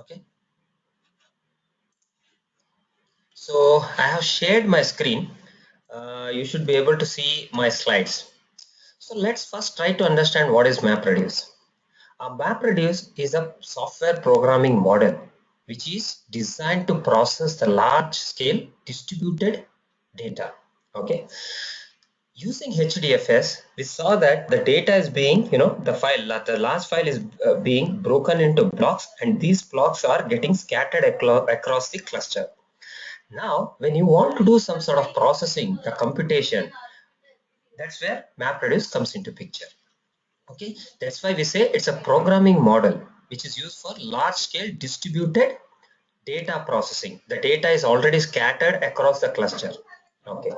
Okay. So I have shared my screen. You should be able to see my slides. So let's first try to understand what is MapReduce. MapReduce is a software programming model which is designed to process the large scale distributed data. Okay. Using HDFS, we saw that the data is being, the last file is being broken into blocks, and these blocks are getting scattered across the cluster. Now, when you want to do some sort of processing, the computation, that's where MapReduce comes into picture. Okay, that's why we say it's a programming model which is used for large scale distributed data processing. The data is already scattered across the cluster. Okay.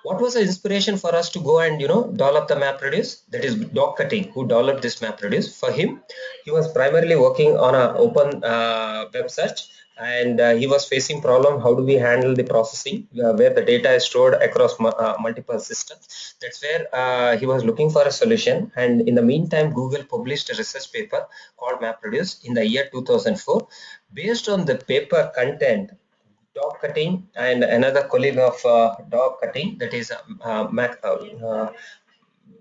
What was the inspiration for us to go and develop the MapReduce? That is Doc Cutting, who developed this MapReduce. For him, he was primarily working on an open web search, and he was facing problem. How do we handle the processing where the data is stored across multiple systems? That's where he was looking for a solution. And in the meantime, Google published a research paper called MapReduce in the year 2004. Based on the paper content, dog cutting and another colleague of dog cutting, that is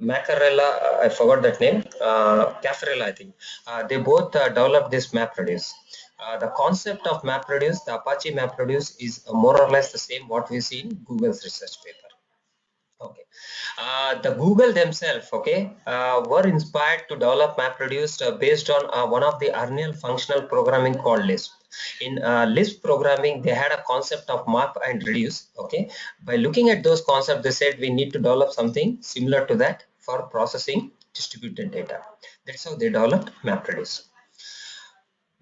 Macarella, I forgot that name, Caffarella, I think. They both developed this MapReduce. The concept of MapReduce, the Apache MapReduce, is more or less the same what we see in Google's research paper. Okay. The Google themselves, okay, were inspired to develop MapReduce based on one of the earlier functional programming called Lisp. In Lisp programming, they had a concept of map and reduce. Okay. By looking at those concepts, they said we need to develop something similar to that for processing distributed data. That's how they developed MapReduce.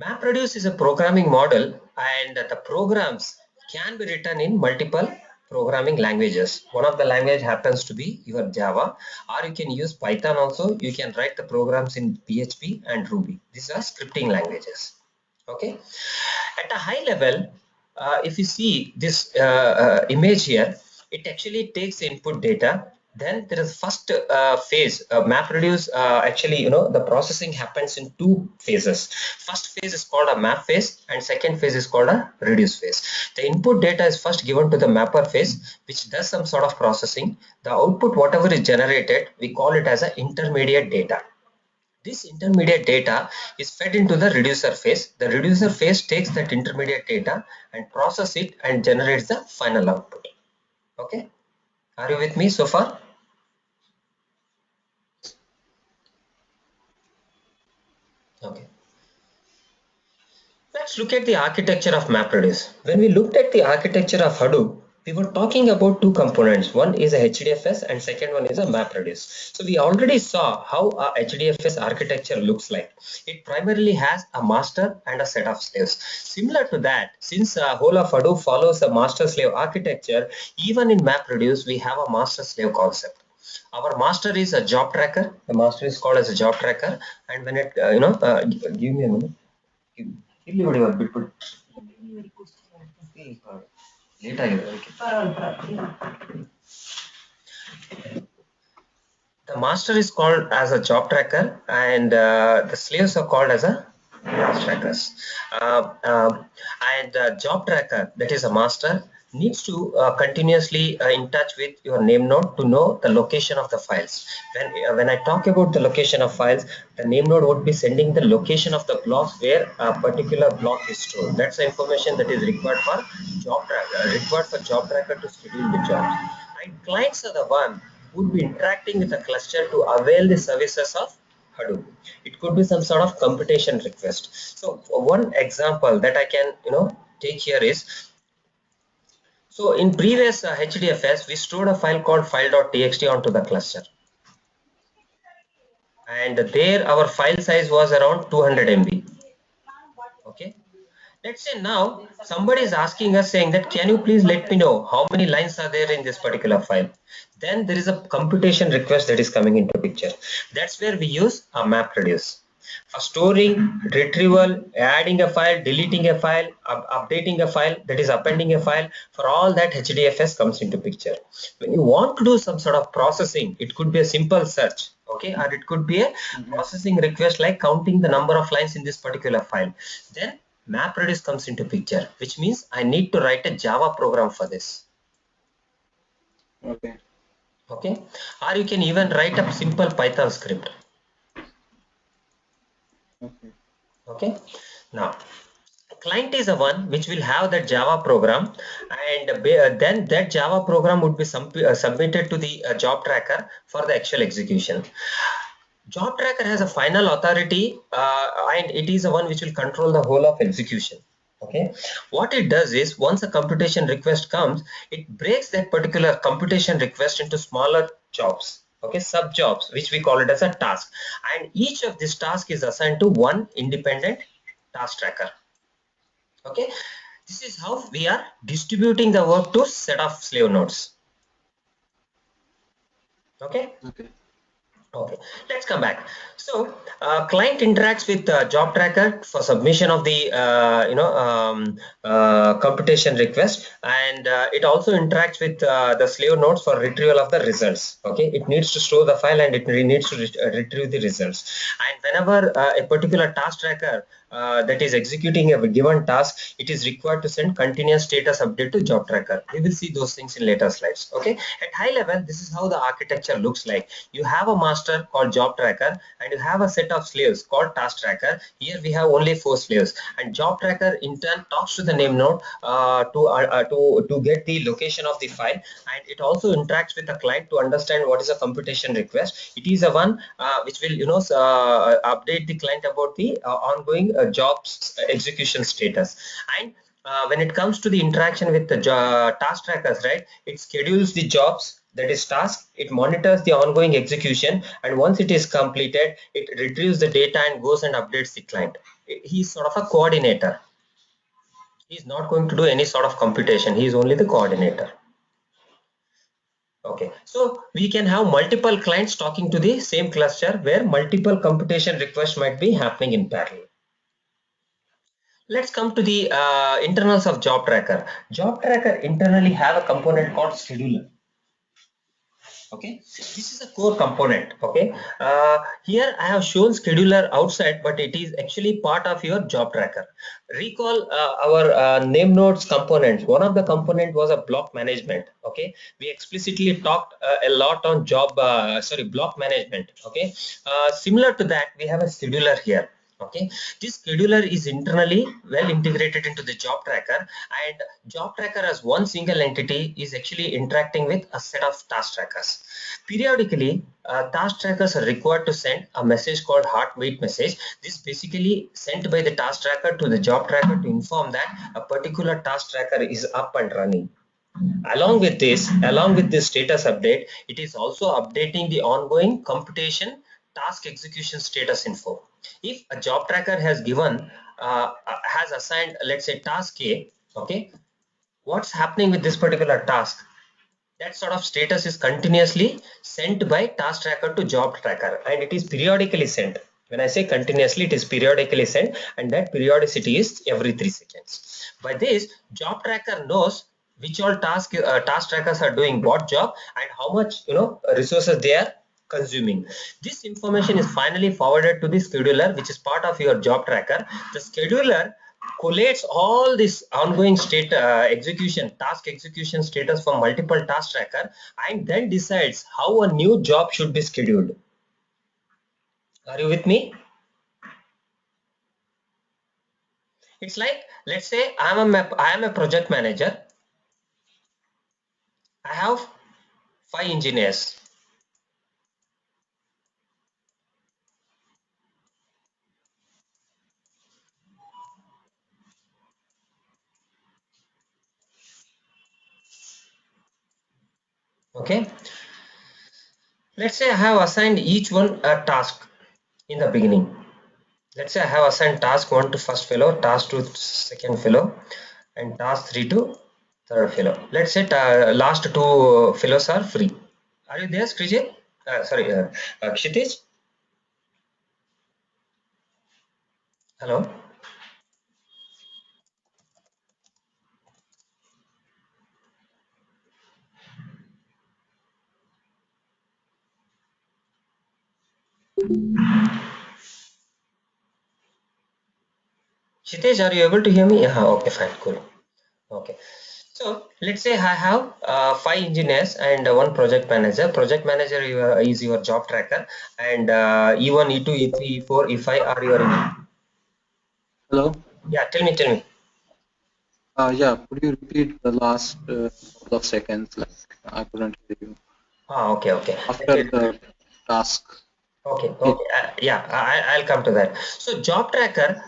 MapReduce is a programming model, and the programs can be written in multiple programming languages. One of the language happens to be your Java, or you can use Python also. You can write the programs in PHP and Ruby. These are scripting languages. Okay. At a high level, if you see this image here, it actually takes input data. Then there is first phase. MapReduce, actually, the processing happens in two phases. First phase is called a map phase, and second phase is called a reduce phase. The input data is first given to the mapper phase, which does some sort of processing. The output, whatever is generated, we call it as an intermediate data. This intermediate data is fed into the reducer phase. The reducer phase takes that intermediate data and process it and generates the final output. Okay, are you with me so far? Okay. Let's look at the architecture of MapReduce. When we looked at the architecture of Hadoop, we were talking about two components. One is a HDFS and second one is a MapReduce. So we already saw how a HDFS architecture looks like. It primarily has a master and a set of slaves. Similar to that, since whole of Hadoop follows a master-slave architecture, even in MapReduce, we have a master-slave concept. Our master is a job tracker. The master is called as a job tracker. And when it, give me a minute. ಇಲ್ಲಿ ಹೊಡೆಯುವ ಬಿಟ್ಬಿಡು late ಆಗಿದೆ ಅದಕ್ಕೆ. The master is called as a job tracker, and the slaves are called as a trackers. And job tracker, that is a master, needs to continuously in touch with your name node to know the location of the files. When I talk about the location of files, the name node would be sending the location of the blocks where a particular block is stored. That's the information that is required for job tracker to schedule the jobs. And clients are the one who would be interacting with the cluster to avail the services of Hadoop. It could be some sort of computation request. So one example that I can take here is, so in previous HDFS, we stored a file called file.txt onto the cluster, and there our file size was around 200 MB. Okay, let's say now somebody is asking us saying that, can you please let me know how many lines are there in this particular file? Then there is a computation request that is coming into picture. That's where we use a MapReduce. For storing, retrieval, adding a file, deleting a file, updating a file, that is appending a file, for all that HDFS comes into picture. When you want to do some sort of processing, it could be a simple search, okay, or it could be a processing request like counting the number of lines in this particular file. Then MapReduce comes into picture, which means I need to write a Java program for this. Okay. Okay, or you can even write a simple Python script. Okay. Okay, now client is the one which will have that Java program, and then that Java program would be submitted to the job tracker for the actual execution. Job tracker has a final authority, and it is the one which will control the whole of execution. Okay, what it does is once a computation request comes, it breaks that particular computation request into smaller jobs. Okay, sub jobs, which we call it as a task, and each of this task is assigned to one independent task tracker. Okay, this is how we are distributing the work to set of slave nodes. Okay. Okay. Okay, let's come back. So, client interacts with job tracker for submission of the computation request, and it also interacts with the slave nodes for retrieval of the results. Okay, it needs to store the file and it needs to retrieve the results. And whenever a particular task tracker that is executing a given task, it is required to send continuous status update to job tracker. We will see those things in later slides. Okay, at high level, this is how the architecture looks like. You have a master called job tracker, and you have a set of slaves called task tracker. Here we have only 4 slaves, and job tracker in turn talks to the name node to get the location of the file, and it also interacts with the client to understand what is a computation request. It is a one which will update the client about the ongoing jobs execution status. And when it comes to the interaction with the task trackers, right, it schedules the jobs, that is task, it monitors the ongoing execution, and once it is completed, it retrieves the data and goes and updates the client. He's sort of a coordinator. He's not going to do any sort of computation. He is only the coordinator. Okay, so we can have multiple clients talking to the same cluster where multiple computation requests might be happening in parallel. Let's come to the internals of job tracker. Job tracker internally have a component called scheduler. Okay, this is a core component. Okay, here I have shown scheduler outside, but it is actually part of your job tracker. Recall our name nodes components. One of the component was a block management. Okay, we explicitly talked a lot on block management. Okay, similar to that, we have a scheduler here. Okay, this scheduler is internally well integrated into the job tracker, and job tracker as one single entity is actually interacting with a set of task trackers. Periodically, task trackers are required to send a message called heartbeat message. This basically sent by the task tracker to the job tracker to inform that a particular task tracker is up and running. Along with this status update, it is also updating the ongoing computation task execution status info. If a job tracker has assigned, let's say, task A, okay, what's happening with this particular task? That sort of status is continuously sent by task tracker to job tracker, and it is periodically sent. When I say continuously, it is periodically sent, and that periodicity is every 3 seconds. By this, job tracker knows which all task trackers are doing what job and how much resources they are consuming. This information is finally forwarded to the scheduler, which is part of your job tracker. The scheduler collates all this ongoing task execution status from multiple task tracker, and then decides how a new job should be scheduled. Are you with me? It's like, let's say I am a project manager. I have 5 engineers. Okay, let's say I have assigned each one a task in the beginning. Let's say I have assigned task 1 to first fellow, task 2 to second fellow, and task 3 to third fellow. Let's say last 2 fellows are free. Are you there, Skrijit? Kshitij? Hello? Shitesh, are you able to hear me? Yeah, okay, fine, cool. Okay. So let's say I have five engineers and one project manager. Project manager is your job tracker, and E1, E2, E3, E4, E5 are your. Hello. Yeah, tell me. Yeah, could you repeat the last couple of seconds? Like I couldn't hear you. Okay. After the task hit. Yeah, I'll come to that. So job tracker,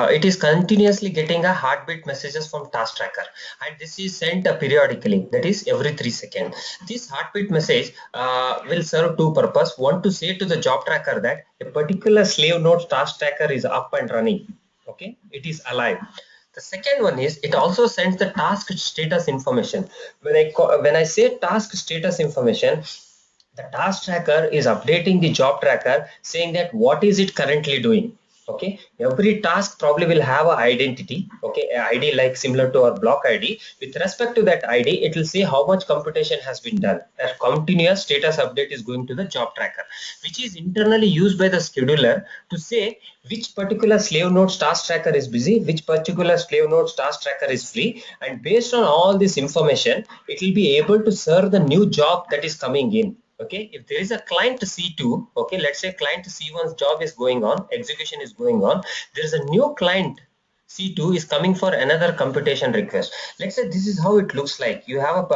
it is continuously getting a heartbeat messages from task tracker, and this is sent periodically. That is every 3 seconds. This heartbeat message will serve two purpose. One, to say to the job tracker that a particular slave node task tracker is up and running. Okay, it is alive. The second one is it also sends the task status information. When I say task status information, the task tracker is updating the job tracker saying that what is it currently doing. Okay, every task probably will have a identity, okay, a id like similar to our block id. With respect to that id, it will say how much computation has been done. A continuous status update is going to the job tracker, which is internally used by the scheduler to say which particular slave node's task tracker is busy, which particular slave node's task tracker is free, and based on all this information it will be able to serve the new job that is coming in. Okay, if there is a client C2, okay, let's say client C1's job is going on, execution is going on, there is a new client C2 is coming for another computation request. Let's say this is how it looks like. You have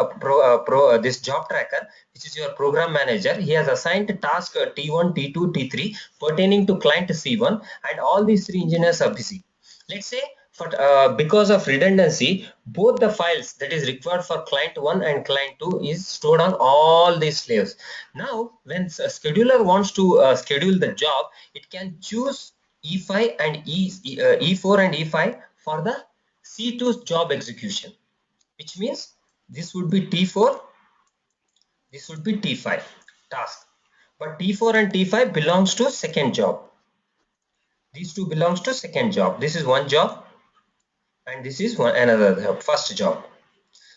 this job tracker, which is your program manager. He has assigned a task T1, T2, T3 pertaining to client C1, and all these three engineers are busy. Let's say for because of redundancy, both the files that is required for client 1 and client 2 is stored on all these slaves. Now when a scheduler wants to schedule the job, it can choose E5 and E4 and E5 for the C2's job execution, which means this would be T4, this would be T5 task, but T4 and T5 belongs to second job. These two belongs to second job. This is one job and this is one another first job.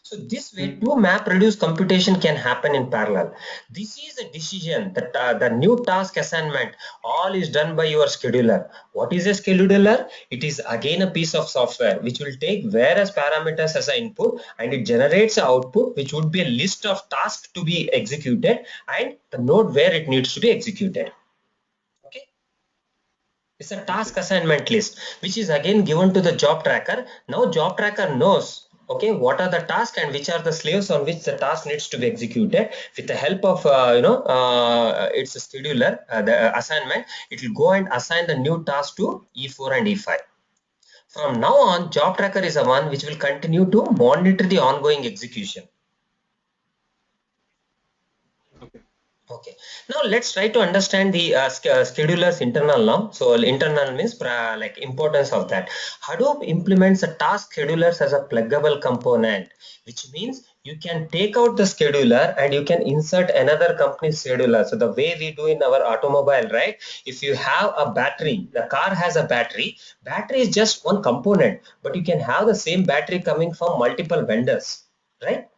So this way two map reduce computation can happen in parallel. This is a decision that the new task assignment all is done by your scheduler. What is a scheduler? It is again a piece of software which will take various parameters as an input, and it generates an output which would be a list of tasks to be executed and the node where it needs to be executed. Okay, it's a task Okay. assignment list which is again given to the job tracker. Now job tracker knows, okay, what are the tasks and which are the slaves on which the task needs to be executed. With the help of its scheduler, the assignment, it will go and assign the new task to E4 and E5. From now on, job tracker is the one which will continue to monitor the ongoing execution. Okay. Okay, now let's try to understand the scheduler's internal now. So internal means like importance of that. Hadoop implements a task schedulers as a pluggable component, which means you can take out the scheduler and you can insert another company's scheduler. So the way we do in our automobile, right? If you have a battery, the car has a battery. Battery is just one component, but you can have the same battery coming from multiple vendors, right?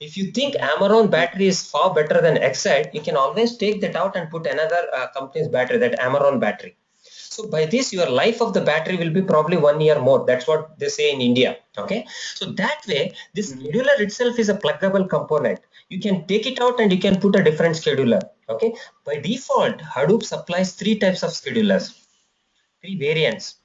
If you think Amaron Yeah. battery is far better than Exide, you can always take that out and put another company's battery, that Amaron battery. So by this, your life of the battery will be probably 1 year more. That's what they say in India. Okay. So that way, this scheduler itself is a pluggable component. You can take it out and you can put a different scheduler. Okay. By default, Hadoop supplies three types of schedulers, three variants.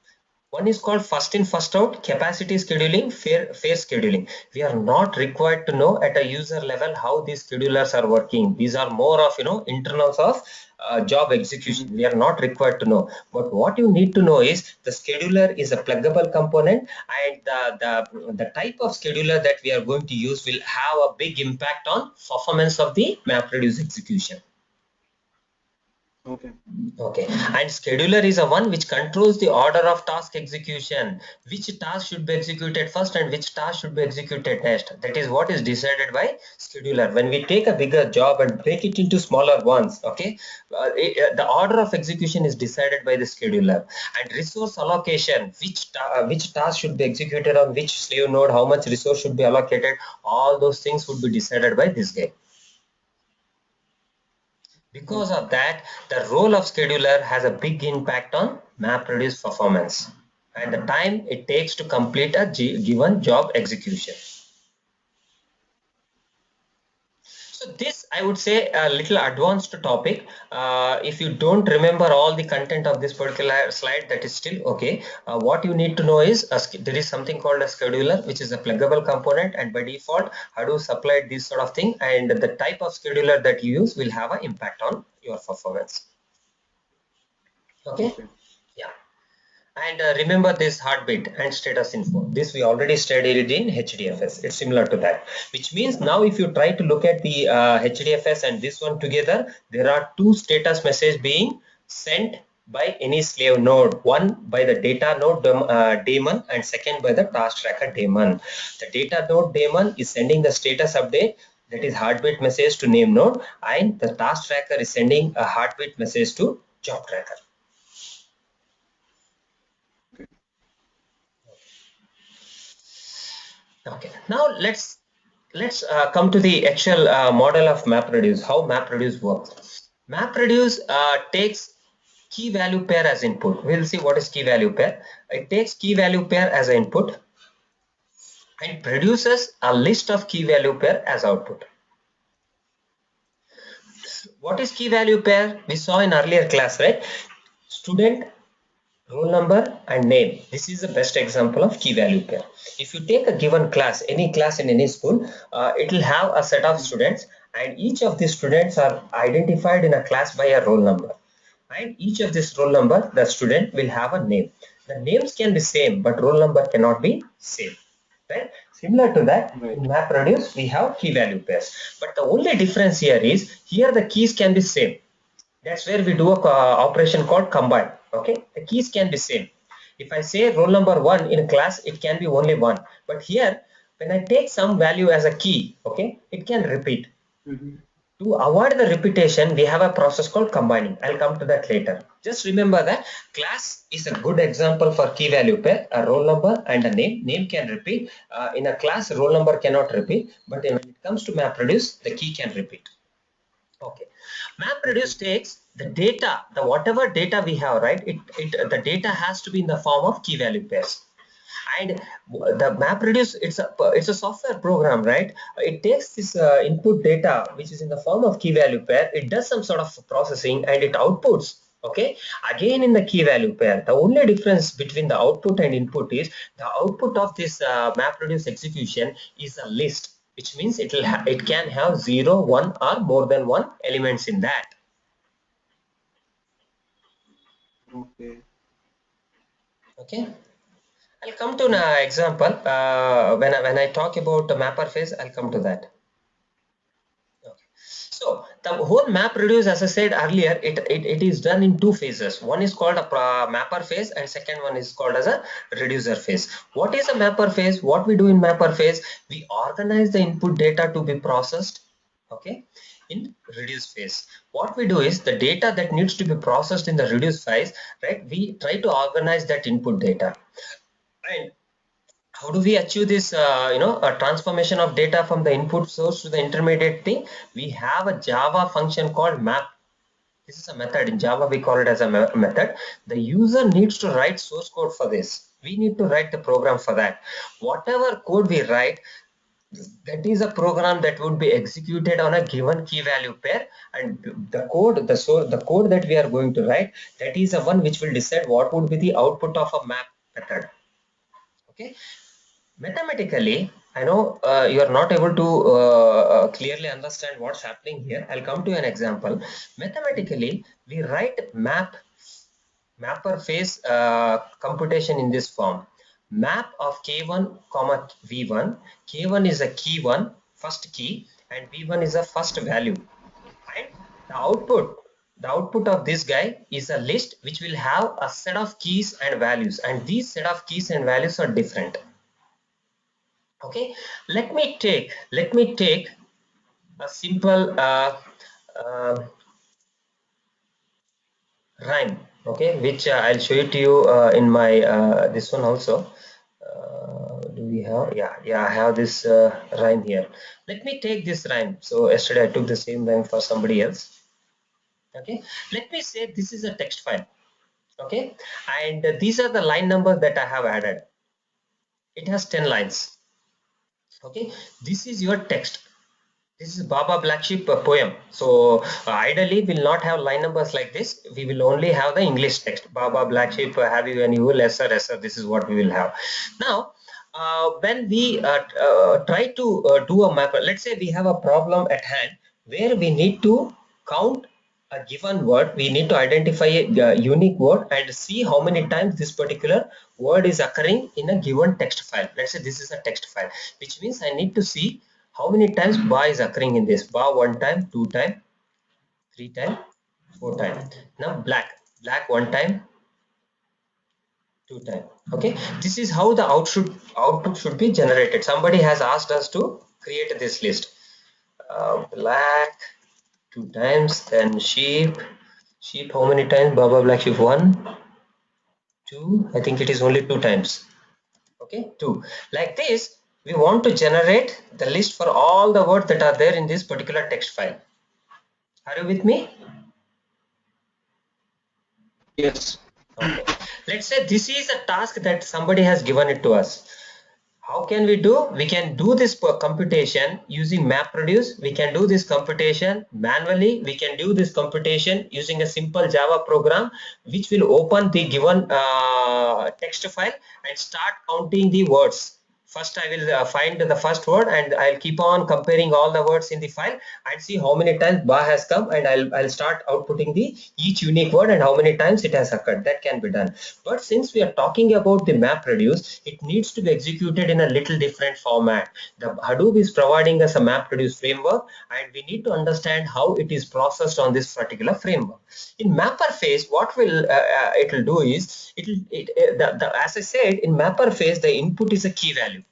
One is called first in, first out, capacity scheduling, fair scheduling. We are not required to know at a user level how these schedulers are working. These are more of, internals of job execution. We are not required to know. But what you need to know is the scheduler is a pluggable component, and the type of scheduler that we are going to use will have a big impact on performance of the MapReduce execution. Okay. Okay, and scheduler is a one which controls the order of task execution, which task should be executed first and which task should be executed next. That is what is decided by scheduler. When we take a bigger job and break it into smaller ones, okay, the order of execution is decided by the scheduler. And resource allocation, which task should be executed on which slave node, how much resource should be allocated, all those things would be decided by this guy. Because Okay. of that, the role of scheduler has a big impact on MapReduce performance. and the time it takes to complete a given job execution. So this, I would say, a little advanced topic. If you don't remember all the content of this particular slide, that is still okay. What you need to know is there is something called a scheduler, which is a pluggable component, and by default, Hadoop supplied this sort of thing, and the type of scheduler that you use will have an impact on your performance. Okay. Okay. Yeah. And remember this heartbeat and status info. This we already studied in HDFS. It's similar to that, which means now if you try to look at the HDFS and this one together, there are two status messages being sent by any slave node. One by the data node daemon and second by the task tracker daemon. The data node daemon is sending the status update, that is heartbeat message, to name node, and the task tracker is sending a heartbeat message to job tracker. Okay, now let's come to the actual model of MapReduce. How MapReduce works. MapReduce takes key value pair as input. We'll see what is key value pair. It takes key value pair as an input and produces a list of key value pair as output. What is key value pair? We saw in earlier class, right? Student, roll number and name. This is the best example of key value pair. If you take a given class, any class in any school, it will have a set of students, and each of these students are identified in a class by a roll number. And each of this roll number, the student will have a name. The names can be same, but roll number cannot be same. Right? Similar to that, Right. in MapReduce, we have key value pairs. But the only difference here is, here the keys can be same. That's where we do a operation called combine. Okay, the keys can be same. If I say roll number 1 in a class, it can be only 1. But here, when I take some value as a key, okay, it can repeat. Mm-hmm. To avoid the repetition, we have a process called combining. I'll come to that later. Just remember that class is a good example for key value pair. A roll number and a name. Name can repeat. In a class, roll number cannot repeat. But when it comes to MapReduce, the key can repeat. Okay. Okay. MapReduce takes the data, the whatever data we have, right? The data has to be in the form of key value pairs. And the MapReduce, it's a software program, right? It takes this input data, which is in the form of key value pair. It does some sort of processing and it outputs. Okay, again in the key value pair. The only difference between the output and input is the output of this MapReduce execution is a list, which means it can have 0, 1 or more than one elements in that. Okay. Okay. I'll come to an example. When I talk about the mapper phase, I'll come to that. Okay. So the whole map reduce, as I said earlier, it is done in two phases. One is called a mapper phase and second one is called as a reducer phase. What is a mapper phase? What we do in mapper phase, we organize the input data to be processed. Okay. In reduce phase, what we do is the data that needs to be processed in the reduce phase, right? We try to organize that input data. And how do we achieve this a transformation of data from the input source to the intermediate thing? We have a Java function called map. This is a method in Java. We call it as a method. The user needs to write source code for this. We need to write the program for that. Whatever code we write, that is a program that would be executed on a given key value pair, and the code that we are going to write, that is the one which will decide what would be the output of a map method. Okay. Mathematically, I know you are not able to clearly understand what's happening here. I'll come to an example. Mathematically, we write mapper phase computation in this form. Map of k1 comma v1. K1 is a key one, first key, and v1 is a first value. And the output of this guy is a list which will have a set of keys and values, and these set of keys and values are different. Okay, let me take a simple rhyme, okay, which I'll show it to you in my this one also. Do we have, yeah, I have this rhyme here. Let me take this rhyme. So yesterday I took the same rhyme for somebody else. Okay, let me say this is a text file. Okay, and these are the line numbers that I have added. It has 10 lines. Okay, this is your text. This is Baba Black Sheep poem. So ideally we'll not have line numbers like this. We will only have the English text. Baba Black Sheep, have you any wool, lesser, lesser. This is what we will have. Now, when we try to do a map, let's say we have a problem at hand where we need to count a given word. We need to identify a unique word and see how many times this particular word is occurring in a given text file. Let's say this is a text file, which means I need to see how many times ba is occurring in this. Ba one time, two time, three time, four time. Now black one time, two time. Okay, this is how the output should be generated. Somebody has asked us to create this list. Black two times, then sheep how many times? Baba Black Sheep one, two. I think it is only two times. Okay, two. Like this, we want to generate the list for all the words that are there in this particular text file. Are you with me? Yes. Okay. Let's say this is a task that somebody has given it to us. How can we do? We can do this computation using MapReduce. We can do this computation manually. We can do this computation using a simple Java program, which will open the given text file and start counting the words. First, I will find the first word and I'll keep on comparing all the words in the file and see how many times ba has come, and I'll start outputting the each unique word and how many times it has occurred. That can be done. But since we are talking about the MapReduce, it needs to be executed in a little different format. The Hadoop is providing us a MapReduce framework, and we need to understand how it is processed on this particular framework. In mapper phase, what will it will do is as I said, in mapper phase the input is a key value.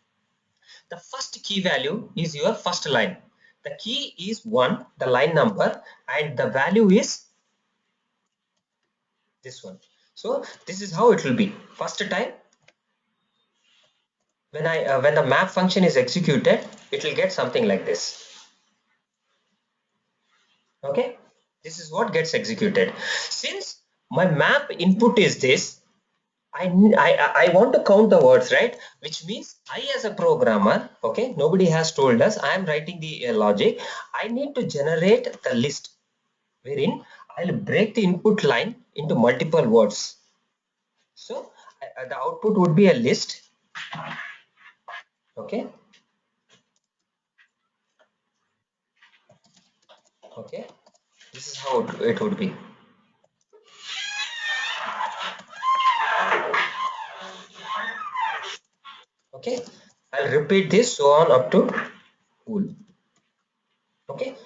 The first key value is your first line. The key is 1, the line number, and the value is this one. So this is how it will be. First time when the map function is executed, it will get something like this. Okay, this is what gets executed. Since my map input is this, I want to count the words, right? Which means I as a programmer, okay, nobody has told us, I am writing the logic. I need to generate the list wherein I'll break the input line into multiple words. So the output would be a list. Okay. Okay. This is how it would be. Okay. I'll repeat this so on up to cool. Okay.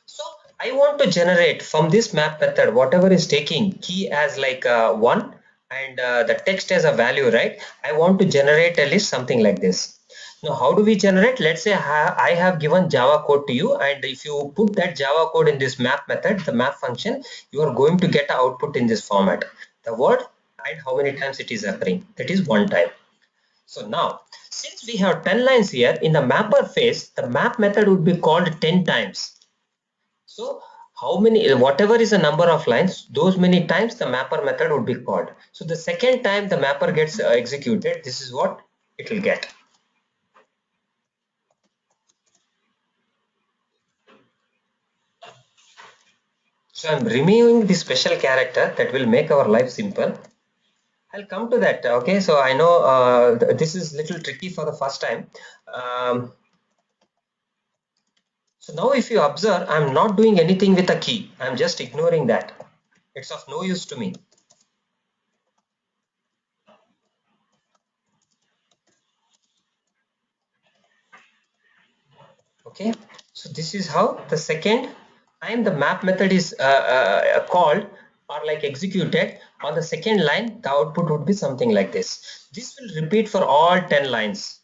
So I want to generate from this map method whatever is taking key as like 1 and the text as a value, right? I want to generate a list something like this. Now how do we generate? Let's say I have given Java code to you, and if you put that Java code in this map method, the map function, you are going to get an output in this format. The word and how many times it is occurring. That is one time. So now, since we have 10 lines here, in the mapper phase, the map method would be called 10 times. So how many, whatever is the number of lines, those many times the mapper method would be called. So the second time the mapper gets executed, this is what it will get. So I'm removing the special character that will make our life simple. I'll come to that. Okay, so I know this is little tricky for the first time. So now if you observe, I'm not doing anything with a key. I'm just ignoring that. It's of no use to me. Okay, so this is how the second time the map method is called or like executed on the second line, the output would be something like this. This will repeat for all 10 lines.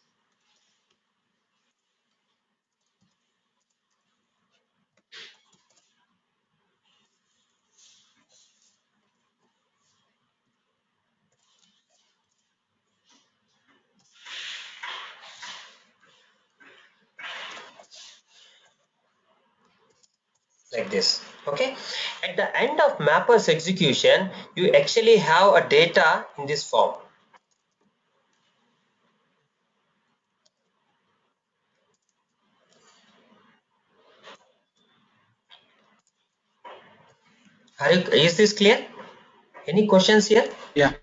Like this. Okay, at the end of mapper's execution, you actually have a data in this form. Is this clear? Any questions here? Yeah.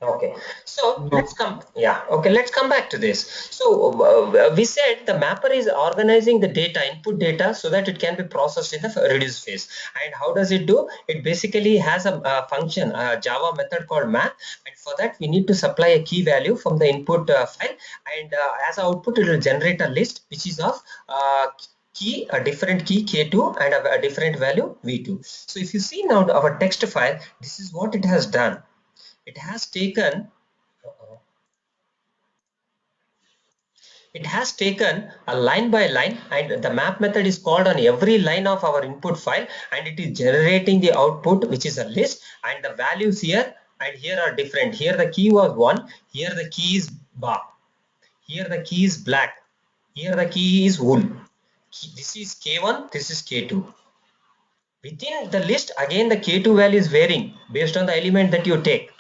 Okay, so let's No. come, yeah, okay, let's come back to this. So we said the mapper is organizing the data, input data, so that it can be processed in the reduce phase. And how does it do? It basically has a function, a Java method called map, and for that we need to supply a key value from the input file, and as output it will generate a list which is of a different key k2 and a different value v2. So if you see now our text file, this is what it has done. It has taken a line by line, and the map method is called on every line of our input file, and it is generating the output, which is a list, and the values here and here are different. Here the key was 1, here the key is bar, here the key is black, here the key is wool. This is k1, this is k2. Within the list, again the k2 value is varying based on the element that you take.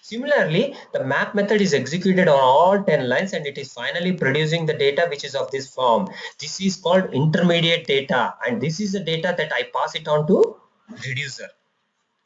Similarly, the map method is executed on all 10 lines, and it is finally producing the data which is of this form. This is called intermediate data, and this is the data that I pass it on to reducer.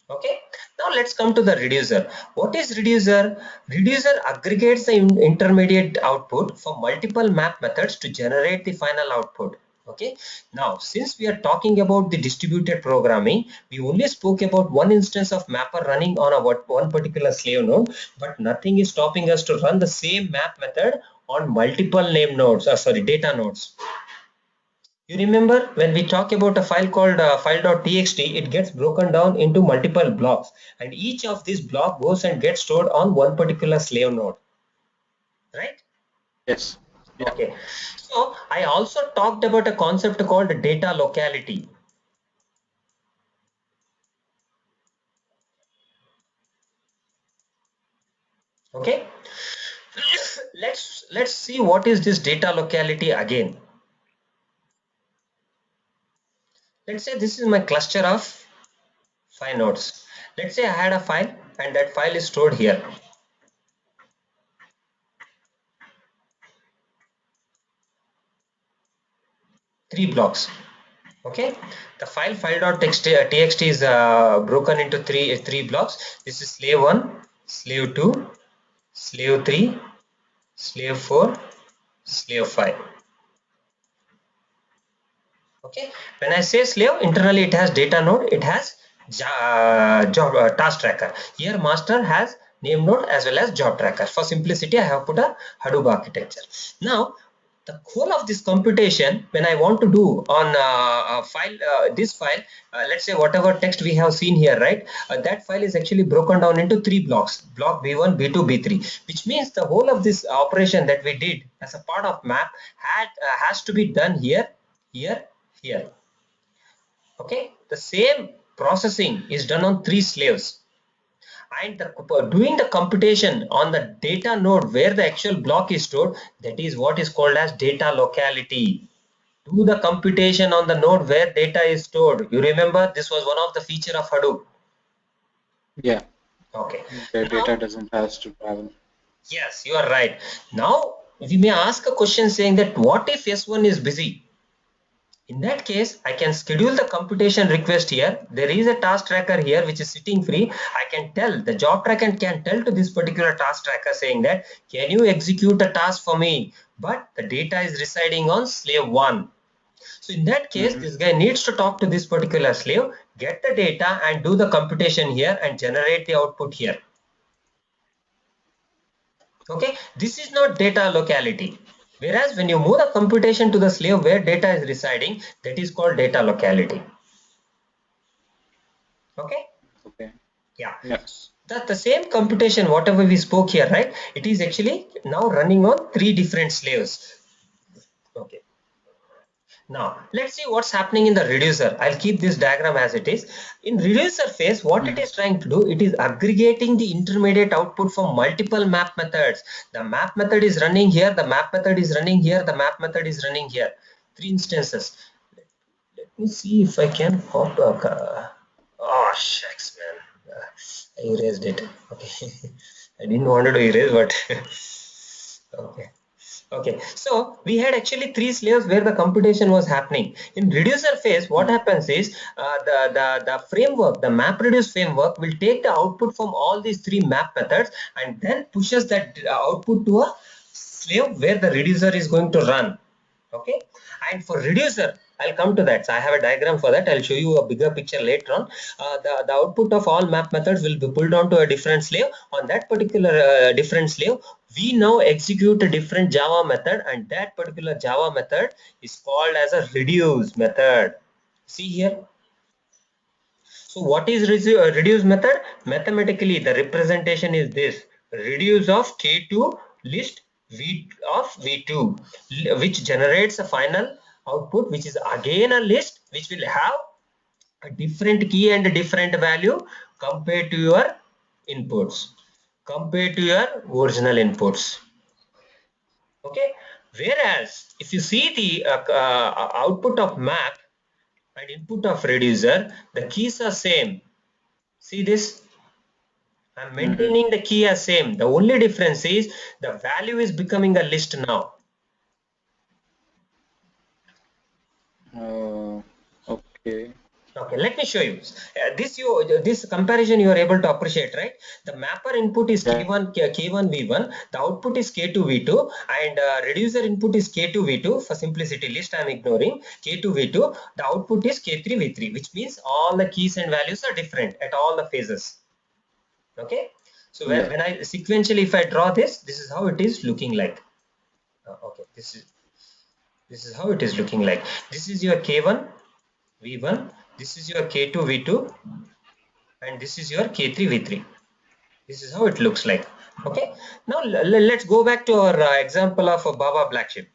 Okay, now let's come to the reducer. What is reducer? Reducer aggregates the intermediate output for multiple map methods to generate the final output. Okay, now since we are talking about the distributed programming, we only spoke about one instance of mapper running on a one particular slave node, but nothing is stopping us to run the same map method on multiple name nodes, sorry, data nodes. You remember when we talk about a file called file.txt, it gets broken down into multiple blocks, and each of these block goes and gets stored on one particular slave node, right? Yes. Yeah. Okay. So I also talked about a concept called data locality. Okay. Let's see what is this data locality again. Let's say this is my cluster of 5 nodes. Let's say I had a file, and that file is stored here. 3 blocks. Okay, the file.txt is broken into three blocks. This is slave 1, slave 2, slave 3, slave 4, slave 5. Okay, when I say slave, internally it has data node, it has job task tracker. Here master has name node as well as job tracker. For simplicity, I have put a Hadoop architecture. Now the whole of this computation, when I want to do on a file, this file, let's say whatever text we have seen here, right, that file is actually broken down into 3 blocks, block b1, b2, b3, which means the whole of this operation that we did as a part of map has to be done here, here, here. Okay, the same processing is done on 3 slaves, and doing the computation on the data node where the actual block is stored, that is what is called as data locality. Do the computation on the node where data is stored. You remember this was one of the feature of Hadoop. Yeah. Okay, The data now doesn't has to travel. yes, you are right. Now we may ask a question saying that what if S1 is busy? In that case, I can schedule the computation request here. There is a task tracker here which is sitting free. I can tell, the job tracker can tell to this particular task tracker saying that, can you execute a task for me? But the data is residing on slave 1. So in that case, Hmm. this guy needs to talk to this particular slave, get the data and do the computation here and generate the output here. Okay, this is not data locality. Whereas when you move the computation to the slave where data is residing, that is called data locality. Okay. Okay. Yeah, Yeah. that the same computation whatever we spoke here, right, it is actually now running on 3 different slaves. Okay, now let's see what's happening in the reducer. I'll keep this diagram as it is. In reducer phase, what it Hmm. is trying to do, it is aggregating the intermediate output from multiple map methods. The map method is running here, the map method is running here, the map method is running here. 3 instances. me see if I can pop. Oh shucks, man! I erased it. Okay, I didn't want to erase, but okay. Okay, so we had actually three slaves where the computation was happening. In reducer phase, what happens is the framework, the MapReduce framework will take the output from all these three map methods and then pushes that output to a slave where the reducer is going to run. Okay, and for reducer I'll come to that. So I have a diagram for that. I'll show you a bigger picture later on. The output of all map methods will be pulled onto a different slave. On that particular different slave, we now execute a different Java method, and that particular Java method is called as a reduce method. See here. So what is reduce method? Mathematically, the representation is this: reduce of K2 list V of V2, which generates a final output, which is again a list, which will have a different key and a different value compared to your inputs, compared to your original inputs. Okay. Whereas if you see the output of map and input of reducer, the keys are same. See this? I'm Mm-hmm. maintaining the key as same. The only difference is the value is becoming a list now. Okay. Okay, let me show you. This comparison you are able to appreciate, right? The mapper input is Yeah. K1 V1. The output is K2 V2, and reducer input is K2 V2. For simplicity list, I'm ignoring K2 V2. The output is K3 V3, which means all the keys and values are different at all the phases. Okay, so Yeah. when I sequentially, if I draw this is how it is looking like. Okay, this is how it is looking like. This is your K1 V1, this is your K2 V2, and this is your K3 V3. This is how it looks like. Okay, now let's go back to our example of a Baba black sheep.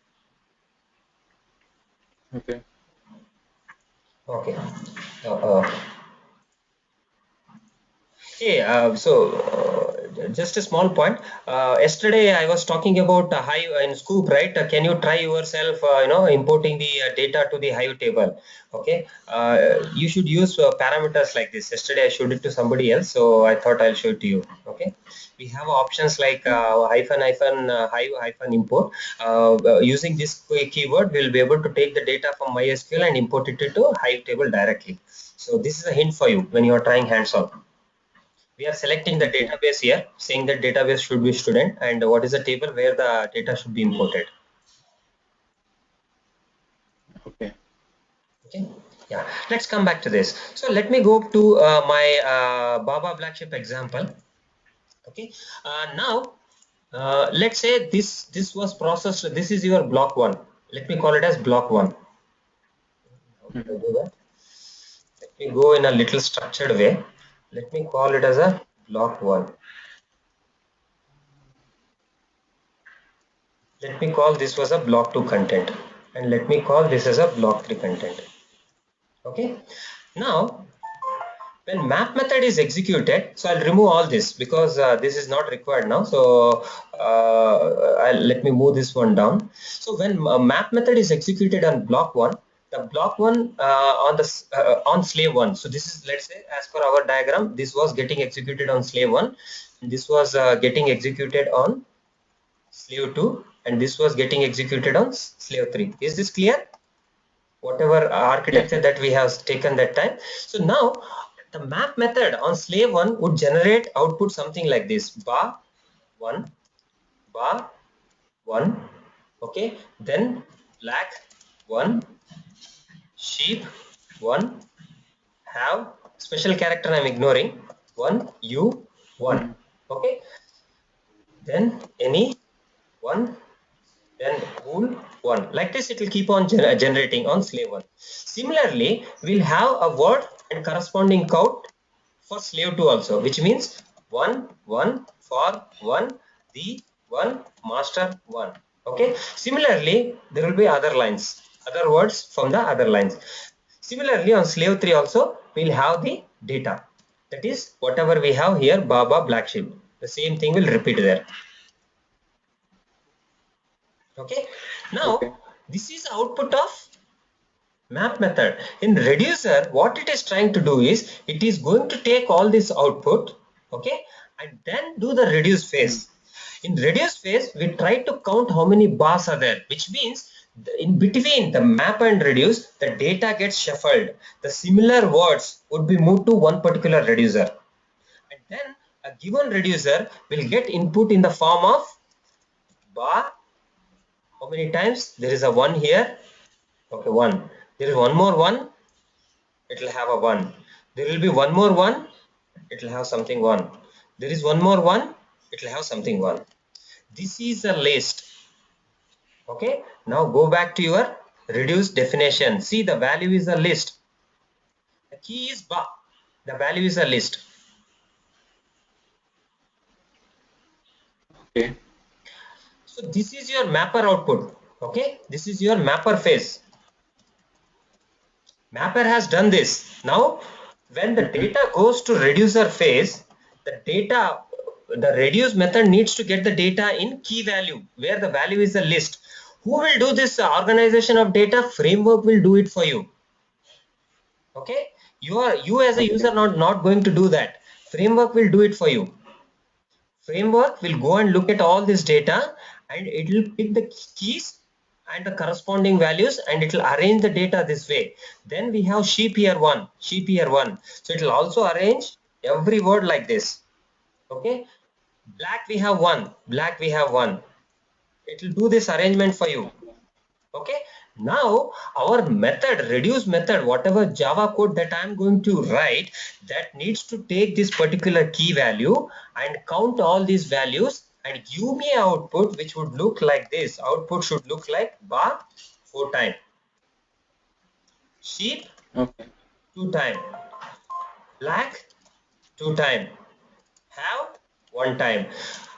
Okay. Okay, uh, uh, hey, just a small point. Yesterday I was talking about Hive and Scoop, right? Can you try yourself, importing the data to the Hive table? Okay, you should use parameters like this. Yesterday I showed it to somebody else, so I thought I'll show it to you. Okay, we have options like Hive hyphen import. Using this keyword, we'll be able to take the data from MySQL and import it into Hive table directly. So this is a hint for you when you are trying hands-on. We are selecting the Okay. database here, saying that database should be student, and what is the table where the data should be imported. Okay. Okay, yeah, let's come back to this. So let me go to my Baba black sheep example. Okay, now let's say this was processed. This is your block one. Let me call it as block one. How did I Mm-hmm. do that? Let me go in a little structured way. Let me call it as a block one. Let me call this was a block 2 content, and let me call this as a block 3 content. Okay, now when map method is executed, so I'll remove all this because this is not required now. So let me move this one down. So when map method is executed on block 1, the block 1 on slave 1. So this is, let's say, as per our diagram, this was getting executed on slave 1, and this was getting executed on slave 2, and this was getting executed on slave 3. Is this clear? Whatever Yeah. architecture that we have taken that time. So now the map method on slave 1 would generate output something like this: bar 1, bar 1, okay, then black 1, sheep 1, have special character I'm ignoring, 1, you 1, Mm-hmm. okay, then any 1, then bool 1. Like this, it will keep on generating on slave 1. Similarly, we'll have a word and corresponding count for slave 2 also, which means 1, 1, for 1, the 1, master 1. Okay. Similarly, there will be other lines, other words from the other lines. Similarly, on slave 3 also, we'll have the data. That is, whatever we have here, Baba, black sheep. The same thing will repeat there. Okay, now Okay. this is output of Map method. In reducer, what it is trying to do is, it is going to take all this output, okay, and then do the reduce Mm. phase. In reduce phase, we try to count how many bars are there, which means in between the map and reduce, the data gets shuffled. The similar words would be moved to one particular reducer. And then a given reducer will get input in the form of bar. How many times? There is a 1 here. Okay, 1. There is one more 1. It will have a 1. There will be one more 1. It will have something 1. There is one more 1. It will have something 1. This is a list. Okay. Now go back to your reduced definition. See, the value is a list. The key is bar. The value is a list. Okay. So this is your mapper output. Okay. This is your mapper phase. Mapper has done this. Now, when the Mm-hmm. data goes to reducer phase, the reduce method needs to get the data in key value, where the value is a list. Who will do this organization of data? Framework will do it for you. Okay, you as a Okay. user not going to do that. Framework will do it for you. Framework will go and look at all this data, and it will pick the keys and the corresponding values, and it will arrange the data this way. Then we have sheep here one. So it will also arrange every word like this. Okay, black we have one. It will do this arrangement for you. Okay, now our method, reduce method, whatever Java code that I'm going to write, that needs to take this particular key value and count all these values and give me an output which would look like this. Output should look like bar 4 times, sheep Okay. 2 times, black 2 times, have 1 time.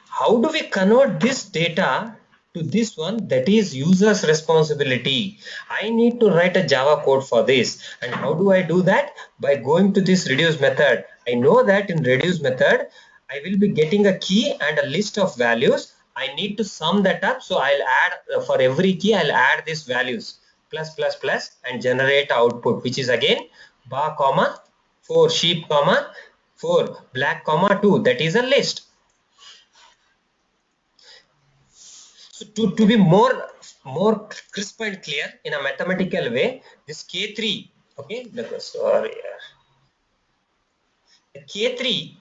How do we convert this data to this one? That is user's responsibility. I need to write a Java code for this. And how do I do that? By going to this reduce method. I know that in reduce method I will be getting a key and a list of values. I need to sum that up, so I'll add for every key I'll add these values plus and generate output, which is again bar comma 4 sheep comma 4 black comma 2. That is a list. So to be more crisp and clear in a mathematical way, this K3, okay, sorry, the K3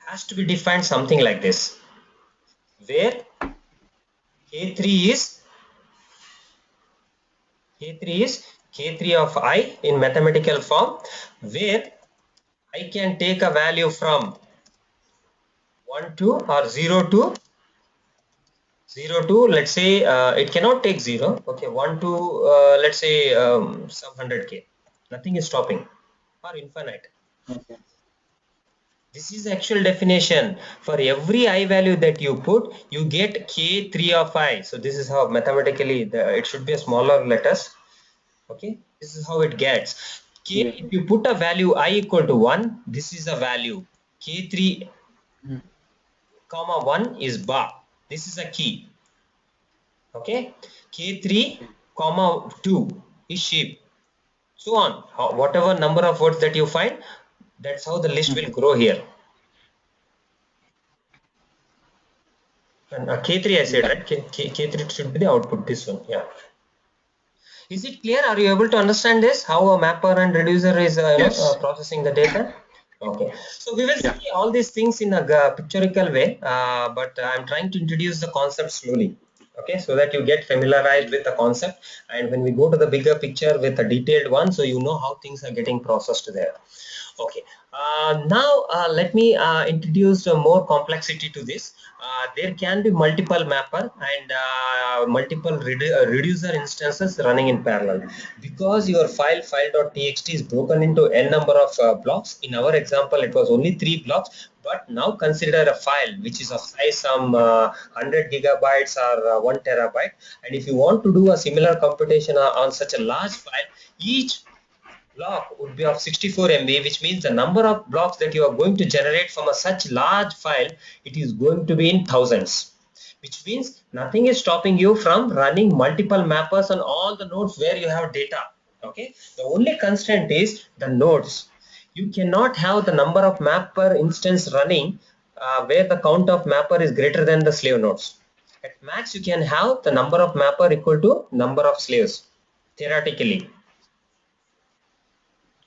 has to be defined something like this, where K3 is K3 is K3 of I in mathematical form, where I can take a value from 1 to or 0 to, let's say it cannot take 0. Okay, 1 to let's say some 100k. Nothing is stopping, or infinite. Okay. This is actual definition. For every I value that you put, you get k3 of I. So this is how mathematically it should be a smaller letters. Okay, this is how it gets. K, Yeah. if you put a value I equal to 1, this is a value. K3 Mm. comma 1 is bar. This is a key. Okay, K3 Okay. comma 2 is sheep. So on. Whatever number of words that you find, that's how the list will Mm-hmm. grow here. And K3 I said, Yeah. right? K3 should be the output, this one. Yeah. Is it clear? Are you able to understand this? How a mapper and reducer is Yes. processing the data? Okay. So we will Yeah. see all these things in a pictorial way, but I'm trying to introduce the concept slowly. Okay, so that you get familiarized with the concept, and when we go to the bigger picture with a detailed one, so you know how things are getting processed there. Okay, now let me introduce more complexity to this. There can be multiple mapper and multiple reducer instances running in parallel, because your file.txt is broken into n number of blocks. In our example, it was only 3 blocks, but now consider a file which is of size some 100 gigabytes or 1 terabyte. And if you want to do a similar computation on such a large file, each block would be of 64 MB, which means the number of blocks that you are going to generate from a such large file, it is going to be in thousands. which means nothing is stopping you from running multiple mappers on all the nodes where you have data. Okay, the only constraint is the nodes. You cannot have the number of mapper instance running where the count of mapper is greater than the slave nodes. At max, you can have the number of mapper equal to number of slaves, theoretically.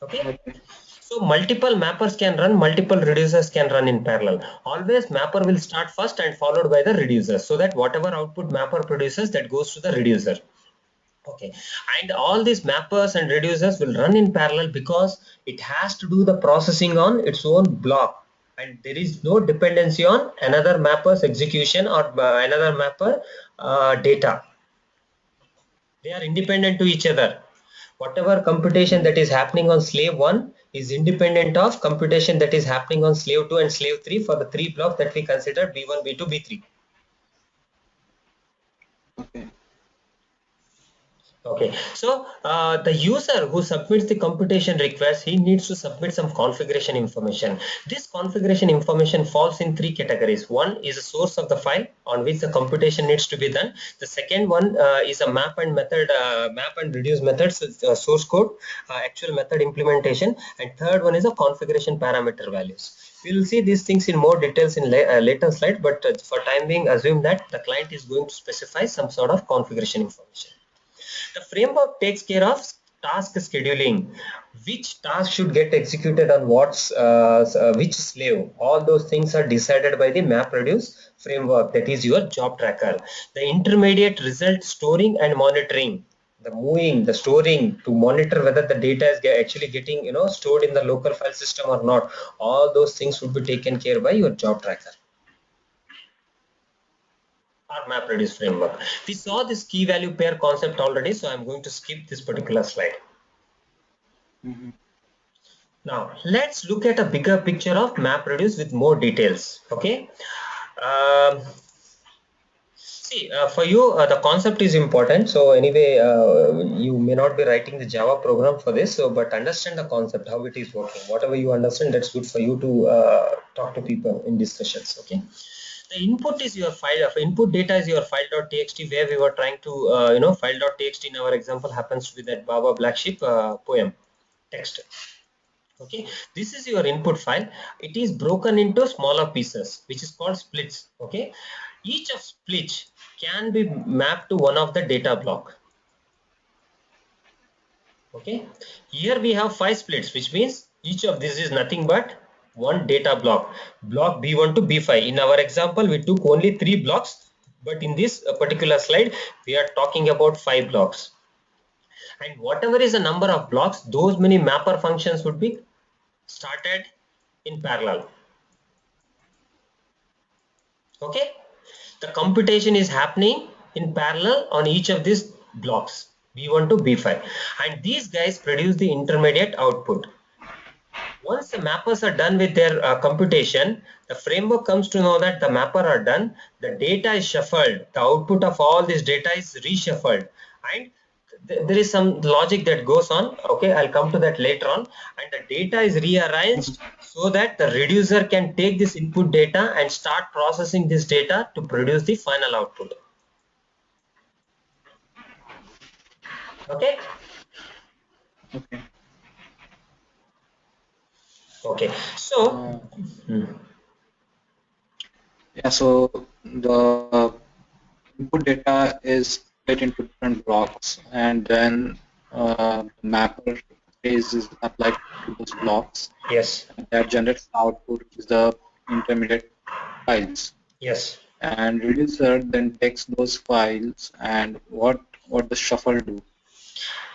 Okay. Okay. So multiple mappers can run, multiple reducers can run in parallel. Always mapper will start first and followed by the reducer, so that whatever output mapper produces, that goes to the reducer. Okay, and all these mappers and reducers will run in parallel because it has to do the processing on its own block, and there is no dependency on another mapper's execution or another mapper data. They are independent to each other. Whatever computation that is happening on slave 1 is independent of computation that is happening on slave 2 and slave 3 for the three blocks that we consider B1, B2, B3. Okay. Okay, so the user who submits the computation request, he needs to submit some configuration information. This configuration information falls in three categories. One is a source of the file on which the computation needs to be done. The second one is a map and method, map and reduce methods, source code, actual method implementation. And third one is a configuration parameter values. We will see these things in more details in later slide, but for time being, assume that the client is going to specify some sort of configuration information. The framework takes care of task scheduling, which task should get executed on which slave. All those things are decided by the MapReduce framework, that is your job tracker. The intermediate result storing and monitoring, the moving, the storing to monitor whether the data is actually getting stored in the local file system or not. All those things would be taken care by your job tracker or MapReduce framework. We saw this key value pair concept already, so I'm going to skip this particular slide. Mm-hmm. Now let's look at a bigger picture of MapReduce with more details. Okay. Um, See, for you, the concept is important. So anyway, you may not be writing the Java program for this, so but understand the concept, how it is working. Whatever you understand, that's good for you to talk to people in discussions. Okay. The input is your file. Input data is your file.txt, where we were trying to, file.txt in our example happens to be that Baba Black Sheep poem text. Okay, this is your input file. It is broken into smaller pieces, which is called splits. Okay, each of splits can be mapped to one of the data block. Okay, here we have 5 splits, which means each of this is nothing but one data block, block B1 to B5. In our example, we took only 3 blocks, but in this particular slide we are talking about 5 blocks, and whatever is the number of blocks, those many mapper functions would be started in parallel. Okay, the computation is happening in parallel on each of these blocks B1 to B5, and these guys produce the intermediate output. Once the mappers are done with their computation, the framework comes to know that the mapper are done, the data is shuffled, the output of all this data is reshuffled, and there is some logic that goes on. Okay, I'll come to that later on. And the data is rearranged so that the reducer can take this input data and start processing this data to produce the final output. Okay. Okay. Okay, so Uh, hmm, yeah, so the input data is split into different blocks, and then mapper phase is applied to those blocks, yes, and that generates the output, which is the intermediate files. yes. And reducer then takes those files and what the shuffle do.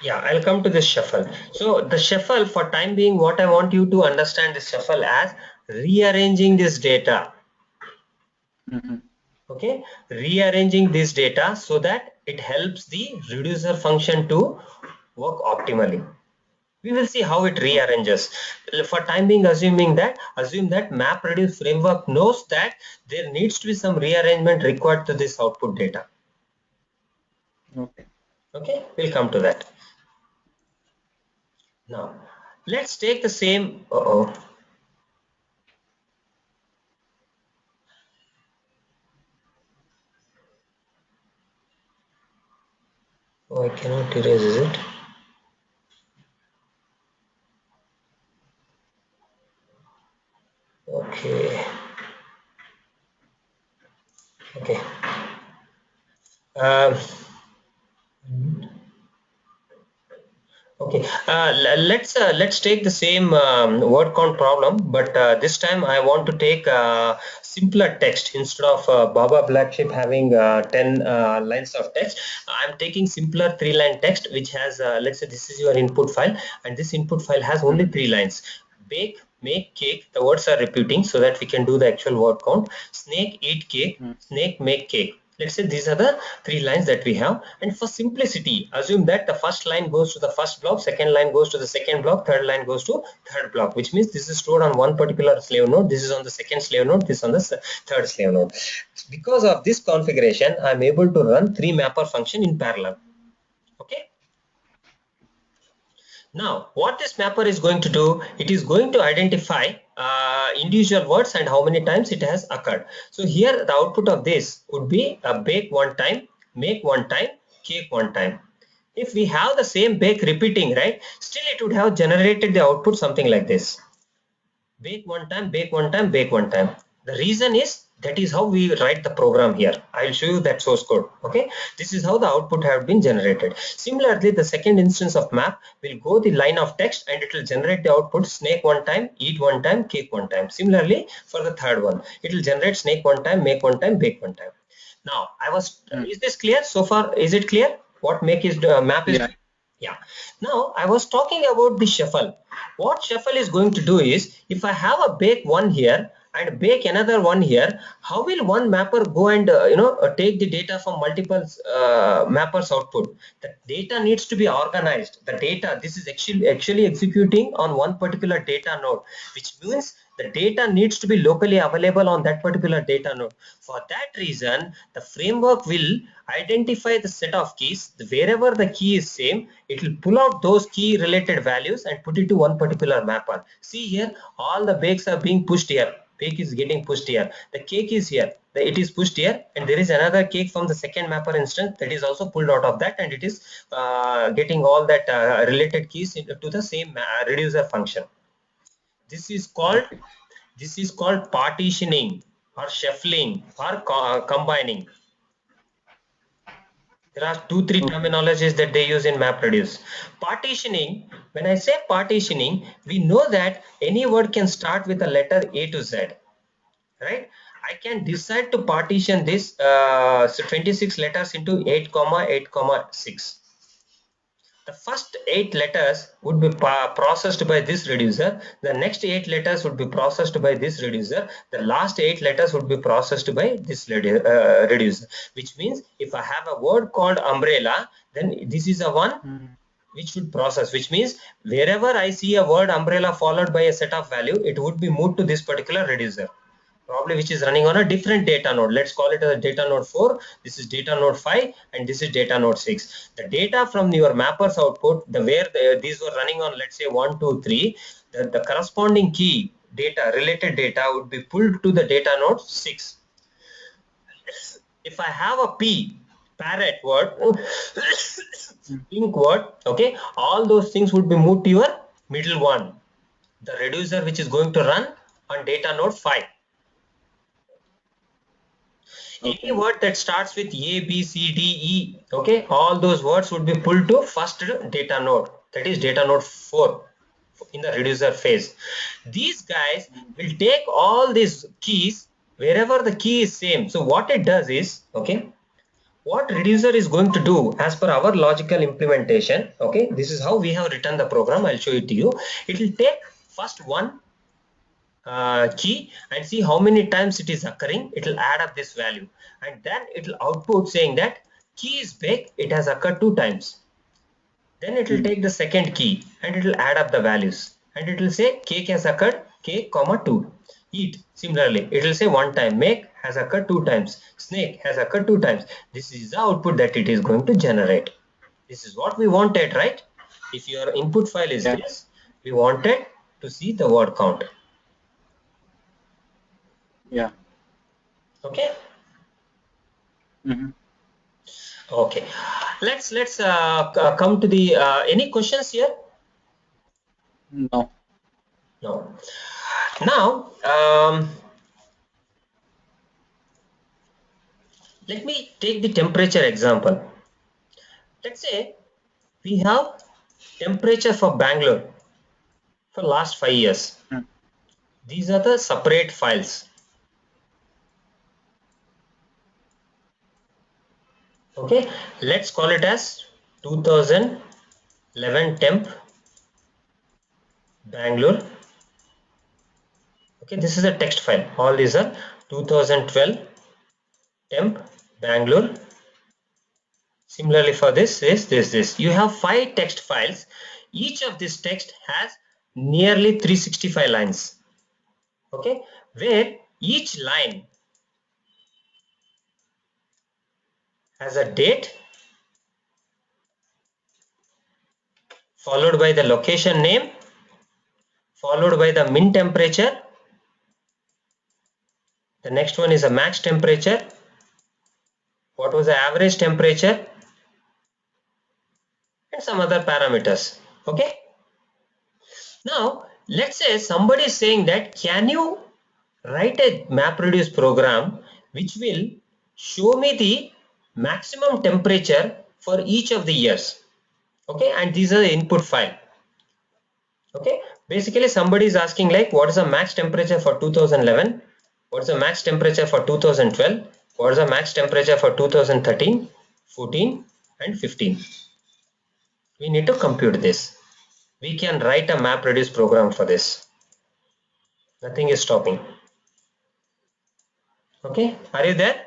Yeah, I'll come to this shuffle. So the shuffle, for time being, what I want you to understand this shuffle as rearranging this data. Mhm. Okay, rearranging this data so that it helps the reducer function to work optimally. We will see how it Okay. rearranges. For time being, assume that MapReduce framework knows that there needs to be some rearrangement required to this output data. Okay. Okay, we'll come to that. Now, let's take the same. Oh, I cannot erase, is it? Okay. Okay. Um, Okay, let's take the same word count problem, but this time I want to take simpler text instead of Baba Black Sheep having 10 lines of text. I'm taking simpler 3-line text, which has let's say this is your input file, and this input file has only 3 lines. Bake, make, cake. The words are repeating so that we can do the actual word count. Snake, eat cake. Snake, make cake. Let's say these are the 3 lines that we have, and for simplicity assume that the first line goes to the first block, second line goes to the second block, third line goes to third block, which means this is stored on one particular slave node, this is on the second slave node, this on the third slave node. Because of this configuration, I'm able to run 3 mapper function in parallel. Okay. Now, what this mapper is going to do, it is going to identify individual words and how many times it has occurred. So here the output of this would be a bake one time, make one time, cake one time. If we have the same bake repeating, right, still it would have generated the output something like this. Bake one time, bake one time, bake one time. The reason is that is how we write the program here. I'll show you that source code. Okay, this is how the output have been generated. Similarly, the second instance of map will go the line of text and it will generate the output snake one time, eat one time, cake one time. Similarly, for the third one, it will generate snake one time, make one time, bake one time. Now, is this clear so far? Is it clear what make is map is Yeah. doing? Yeah. Now I was talking about the shuffle. What shuffle is going to do is, if I have a bake one here and bake another one here, how will one mapper go and take the data from multiple mappers output? The data needs to be organized. The data, this is actually executing on one particular data node, which means the data needs to be locally available on that particular data node. For that reason, the framework will identify the set of keys. Wherever the key is same, it will pull out those key related values and put it to one particular mapper. See here, all the bakes are being pushed here. Bake is getting pushed here. The cake is here. It is pushed here, and there is another cake from the second mapper instance that is also pulled out of that, and it is getting all that related keys to the same reducer function. This is called Okay. partitioning or shuffling or combining. There are 2-3 Okay. terminologies that they use in MapReduce. Partitioning, when I say partitioning, we know that any word can start with a letter A to Z, right? I can decide to partition this 26 letters into 8 comma 8 comma 6. The first 8 letters would be processed by this reducer. The next 8 letters would be processed by this reducer. The last 8 letters would be processed by this reducer. Which means if I have a word called umbrella, then this is a one which should process. Which means wherever I see a word umbrella followed by a set of value, it would be moved to this particular reducer. Probably which is running on a different data node. Let's call it a data node 4. This is data node 5 and this is data node 6. The data from your mappers output, these were running on, let's say 1, 2, 3, the corresponding key data, related data would be pulled to the data node 6. If I have a P, parrot word, pink word, okay, all those things would be moved to your middle one, the reducer which is going to run on data node 5. Any Okay. word that starts with A, B, C, D, E, okay, all those words would be pulled to first data node, that is data node 4 in the reducer phase. These guys will take all these keys wherever the key is same. So what it does is, okay, what reducer is going to do as per our logical implementation, okay, this is how we have written the program. I'll show it to you. It will take first one key and see how many times it is occurring. It will add up this value and then it will output saying that key is big, it has occurred 2 times. Then it will take the second key and it will add up the values and it will say cake has occurred cake comma 2. Eat, similarly it will say 1 time. Make has occurred 2 times. Snake has occurred 2 times. This is the output that it is going to generate. This is what we wanted, right? If your input file is Yeah. this, we wanted to see the word count. Yeah. Okay. Mm-hmm. Okay. let's come to the any questions here? No. No. Now, let me take the temperature example. Let's say we have temperature for Bangalore for last 5 years. Hmm. These are the separate files. Okay, let's call it as 2011 temp Bangalore. Okay, this is a text file. All these are 2012 temp Bangalore. Similarly for this. You have 5 text files. Each of this text has nearly 365 lines. Okay, where each line has a date followed by the location name followed by the min temperature. The next one is a max temperature. What was the average temperature? And some other parameters. Okay. Now, let's say somebody is saying that can you write a MapReduce program which will show me the maximum temperature for each of the years. Okay, and these are the input file. Okay, basically somebody is asking like what is the max temperature for 2011, what is the max temperature for 2012, what is the max temperature for 2013, 14 and 15. We need to compute this. We can write a MapReduce program for this. Nothing is stopping. Okay, are you there?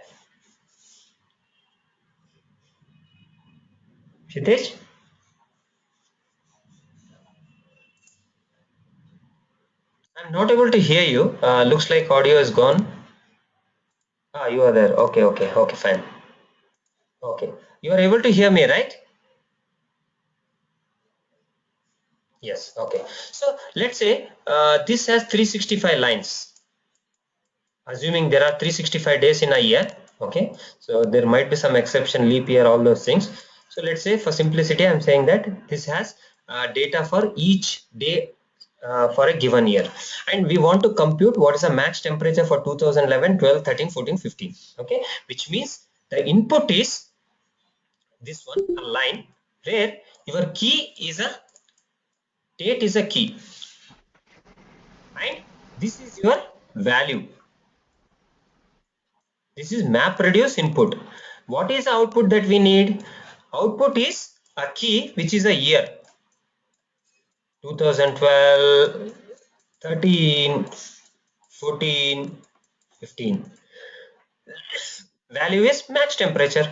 Shitesh? I'm not able to hear you. Looks like audio is gone. Ah, you are there. Okay, fine. Okay, you are able to hear me, right? Yes, okay. So let's say this has 365 lines, assuming there are 365 days in a year. Okay, so there might be some exception, leap year, all those things. So let's say for simplicity, I'm saying that this has data for each day for a given year, and we want to compute what is the max temperature for 2011, 12, 13, 14, 15. Okay, which means the input is this one, a line where your key is a date is a key, and this is your value. This is MapReduce input. What is the output that we need? Output is a key which is a year, 2012, 13, 14, 15. Value is max temperature,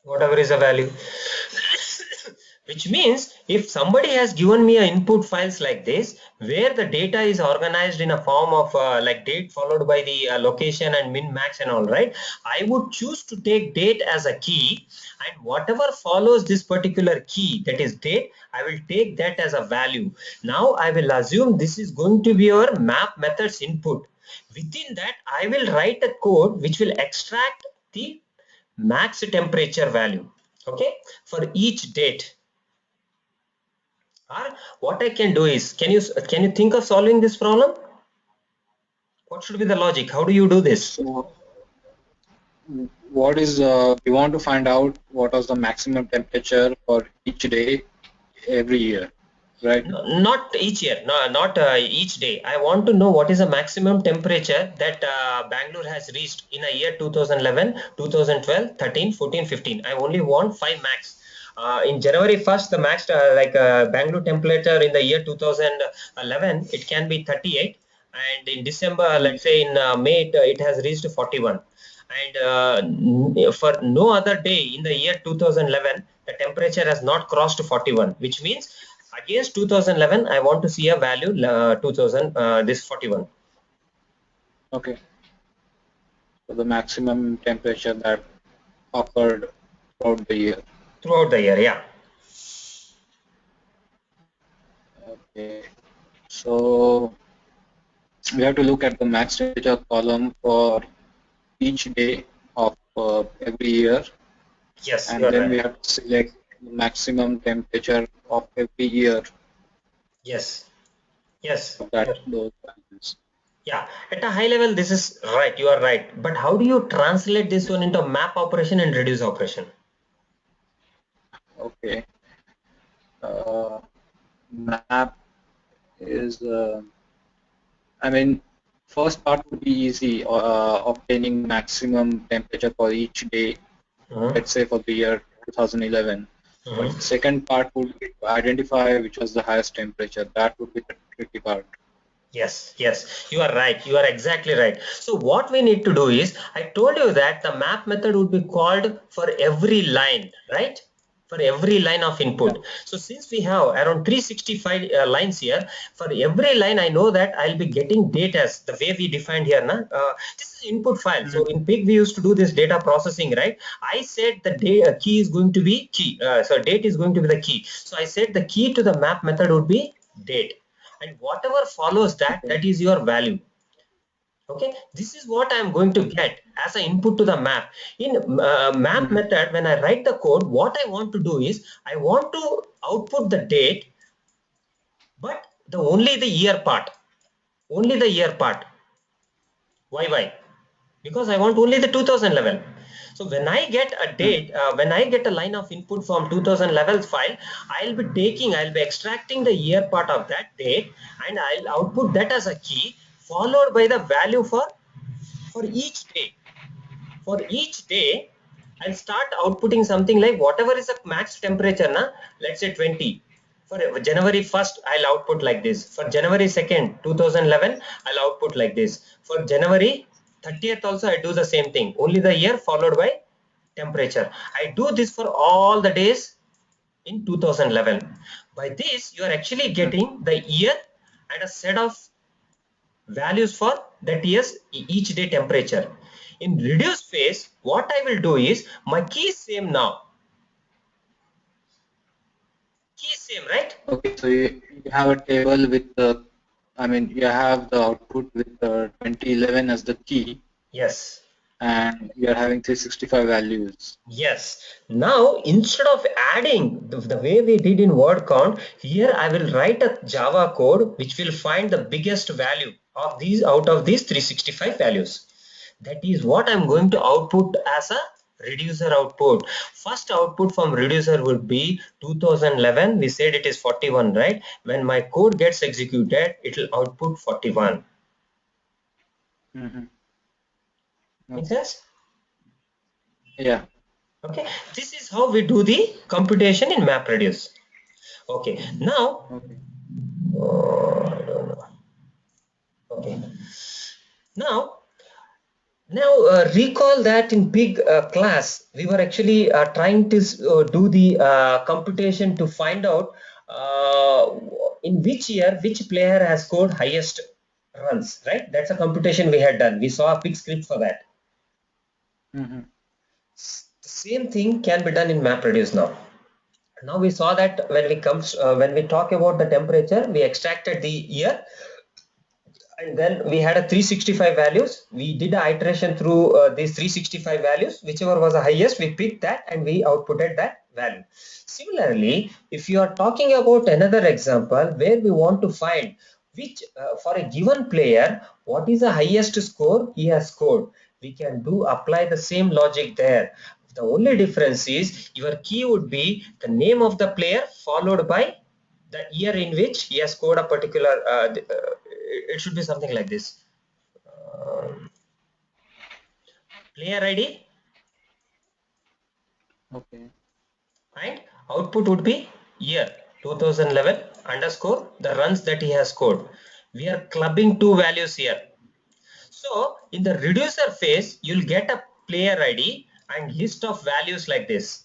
whatever is the value. Which means if somebody has given me a input files like this where the data is organized in a form of like date followed by the location and min max and all, right, I would choose to take date as a key, and whatever follows this particular key, that is date, I will take that as a value. Now I will assume this is going to be our map methods input. Within that I will write a code which will extract the max temperature value, okay, for each date. Or what I can do is, can you think of solving this problem? What should be the logic? How do you do this? So what is we want to find out what was the maximum temperature for each day every year, right? No, not each year, no, not each day. I want to know what is the maximum temperature that Bangalore has reached in a year 2011, 2012, 13, 14, 15. I only want 5 max. In January 1st, the max Bangalore temperature in the year 2011, it can be 38. And in December, Mm. let's say in May, it has reached 41. And for no other day in the year 2011, the temperature has not crossed 41, which means against 2011 I want to see a value 2000 this 41 Okay. So the maximum temperature that occurred throughout the year. throughout the year. Yeah, Okay. So we have to look at the max temperature column for each day of every year, Yes, you and are then right. we have to select the maximum temperature of every year Yes, yes, of that those values. yeah. At a high level, this is right. You are right. But how do you translate this one into map operation and reduce operation? Okay. Uh, Map is, I mean, first part would be easy, obtaining maximum temperature for each day, Mhm. let's say for the year 2011. But the Mhm. second part would be to identify which was the highest temperature. That would be the tricky part. Yes, yes, you are right. You are exactly right. So what we need to do is, I told you that the map method would be called for every line, right? For every line of Yeah. input. So since we have around 365 lines here, for every line I know that I'll be getting data the way we defined here. This is input file. So Mhm. in Pig we used to do this data processing, right? I said the key is going to be key. So date is going to be the key. So I said the key to the map method would be date, and whatever follows that, Okay. that is your value. Okay, this is what I am going to Okay. get as an input to the map. In map Mhm. method, when I write the code, what I want to do is I want to output the date, but the only the year part, only the year part. Why? Because I want only the 2011. So when I get a Mhm. date, when I get a line of input from 2011 file, I'll be extracting the year part of that date, and I'll output that as a key, followed by the value for each day. For each day, I'll start outputting something like whatever is the max temperature, let's say 20. For January 1st, I'll output like this. For January 2nd, 2011, I'll output like this. For January 30th also, I do the same thing. Only the year followed by temperature. I do this for all the days in 2011. By this, you are actually Mhm. getting the year and a set of values for that year's each day temperature. In reduce phase, what I will do is my key is same now. Key is same, right? Okay, so you have a table with the, I mean, you have the output with the 2011 as the key, Yes. and you are having 365 values. Yes. Now, instead of adding the way we did in word count, here I will write a Java code which will find the biggest value of these out of these 365 values. That is what I'm going to output as a reducer output. First output from reducer would be 2011. We said it is 41, right? When my code gets executed, it will output 41. Mhm. Make Okay. sense? Yeah. Okay. This is how we do the computation in MapReduce. Okay. Now, Okay. I don't know. Okay. Now, recall that in Pig class, we were actually trying to do the computation to find out uh, in which year which player has scored highest runs, right? That's a computation we had done. We saw a Pig script for that. Mhm. The same thing can be done in MapReduce now. Now we saw that when we talk about the temperature, we extracted the year, and then we had a 365 values. We did a iteration through these 365 values. Whichever was the highest, we picked that and we outputted that value. Similarly, if you are talking about another example where we want to find which for a given player, what is the highest score he has scored, we can do apply the same logic there. The only difference is your key would be the name of the player followed by the year in which he has scored a particular it should be something like this. Player ID Okay. and output would be year 2011 underscore the runs that he has scored. We are clubbing two values here. So in the reducer phase, you'll get a player ID and list of values like this.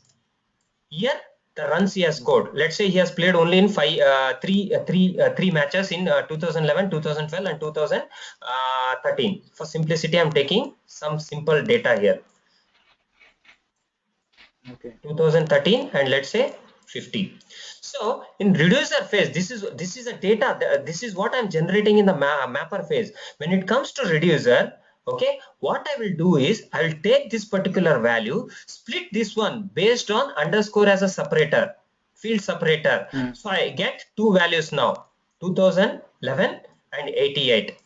Here, the runs he has Okay. scored. Let's say he has played only in three matches in 2011, 2012, and 2013. For simplicity, I'm taking some simple data here. Okay. 2013 and let's say 50. So in reducer phase, this is a data. This is what I'm generating in the mapper phase. When it comes to reducer, Okay, what I will do is I will take this particular value, split this one based on underscore as a separator, field separator. So I get two values now, 2011 and 88.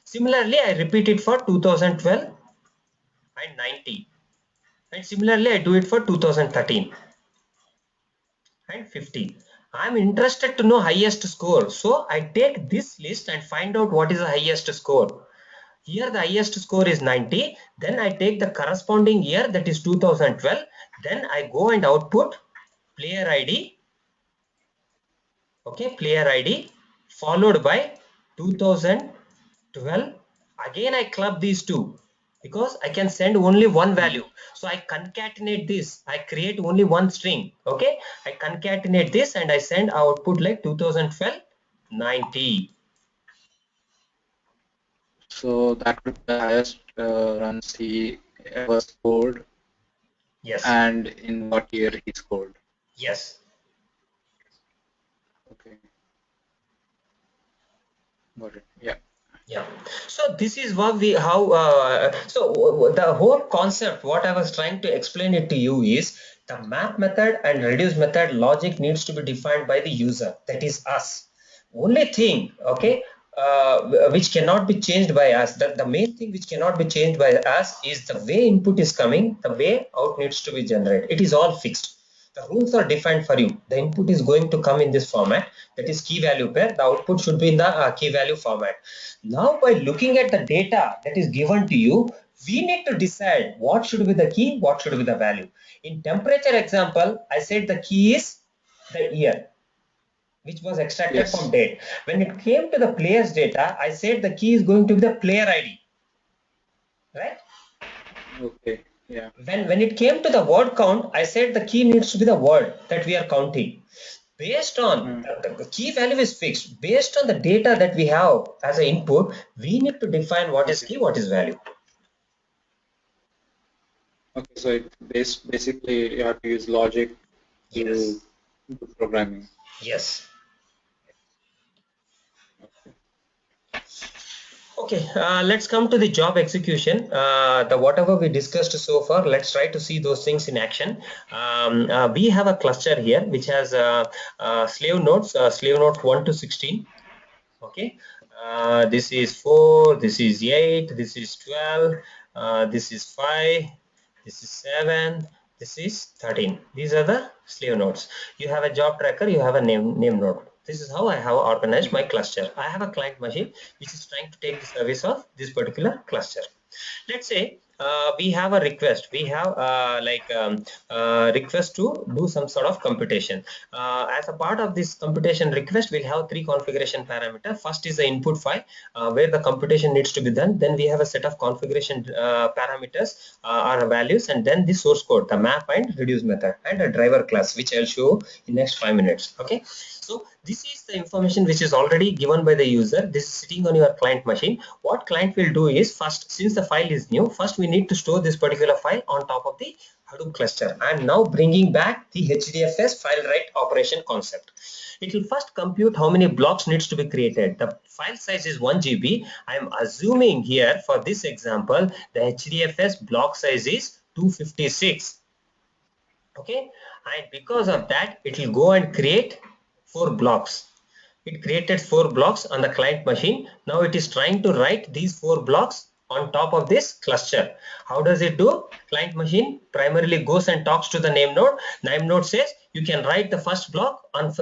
Similarly, I repeat it for 2012 and 90. And similarly, I do it for 2013 and 50. I'm interested to know highest score. So I take this list and find out what is the highest score. Here the highest score is 90. Then I take the corresponding year, that is 2012. Then I go and output player ID. Okay, player ID followed by 2012. Again I club these two because I can send only one value. So I concatenate this. I create only one string. Okay, I concatenate this and I send output like 2012 90. So that would be the highest runs he ever scored, Yes, and in what year he scored. yes. Okay, got it. Yeah. Yeah, so this is what we how the whole concept what I was trying to explain it to you is the map method and reduce method logic needs to be defined by the user, that is us. Only thing, okay, which cannot be changed by us, the main thing which cannot be changed by us is the way input is coming, the way out needs to be generated. It is all fixed. The rules are defined for you. The input is going to come in this format, that is key value pair. The output should be in the key value format. Now, by looking at the data that is given to you, we need to decide what should be the key, what should be the value. In temperature example, I said the key is the year, which was extracted from Yes. date. When it came to the player's data, I said the key is going to be the player ID, right? Okay. Yeah. When it came to the word count, I said the key needs to be the word that we are counting. Based on the key value is fixed. Based on the data that we have as an input, we need to define what is Okay. key, what is value. Okay. So basically you have to use logic to Yes. do programming. Yes. Okay. Okay, let's come to the job execution. The whatever we discussed so far, let's try to see those things in action. We have a cluster here which has slave nodes 1 to 16. Okay, this is 4, this is 8, this is 12, this is 5, this is 7, this is 13. These are the slave nodes. You have a job tracker, you have a name node. This is how I have organized my cluster. I have a client machine which is trying to take the service of this particular cluster. Let's say we have a request, we have request to do some sort of computation. As a part of this computation request, we'll have three configuration parameter. First is the input file where the computation needs to be done. Then we have a set of configuration parameters or values, and then the source code, the map and reduce method, and a driver class which I'll show in next 5 minutes. Okay, so this is the information which is already given by the user. This is sitting on your client machine. What client will do is, first, since the file is new, first we need to store this particular file on top of the Hadoop cluster. I am now bringing back the HDFS file write operation concept. It will first compute how many blocks needs to be created. The file size is 1 GB. I am assuming here for this example, the HDFS block size is 256. Okay, and because Okay. of that, it will go and create 4 blocks. It created 4 blocks on the client machine. Now it is trying to write these 4 blocks on top of this cluster. How does it do? Client machine primarily goes and talks to the name node. Name node says you can write the first block on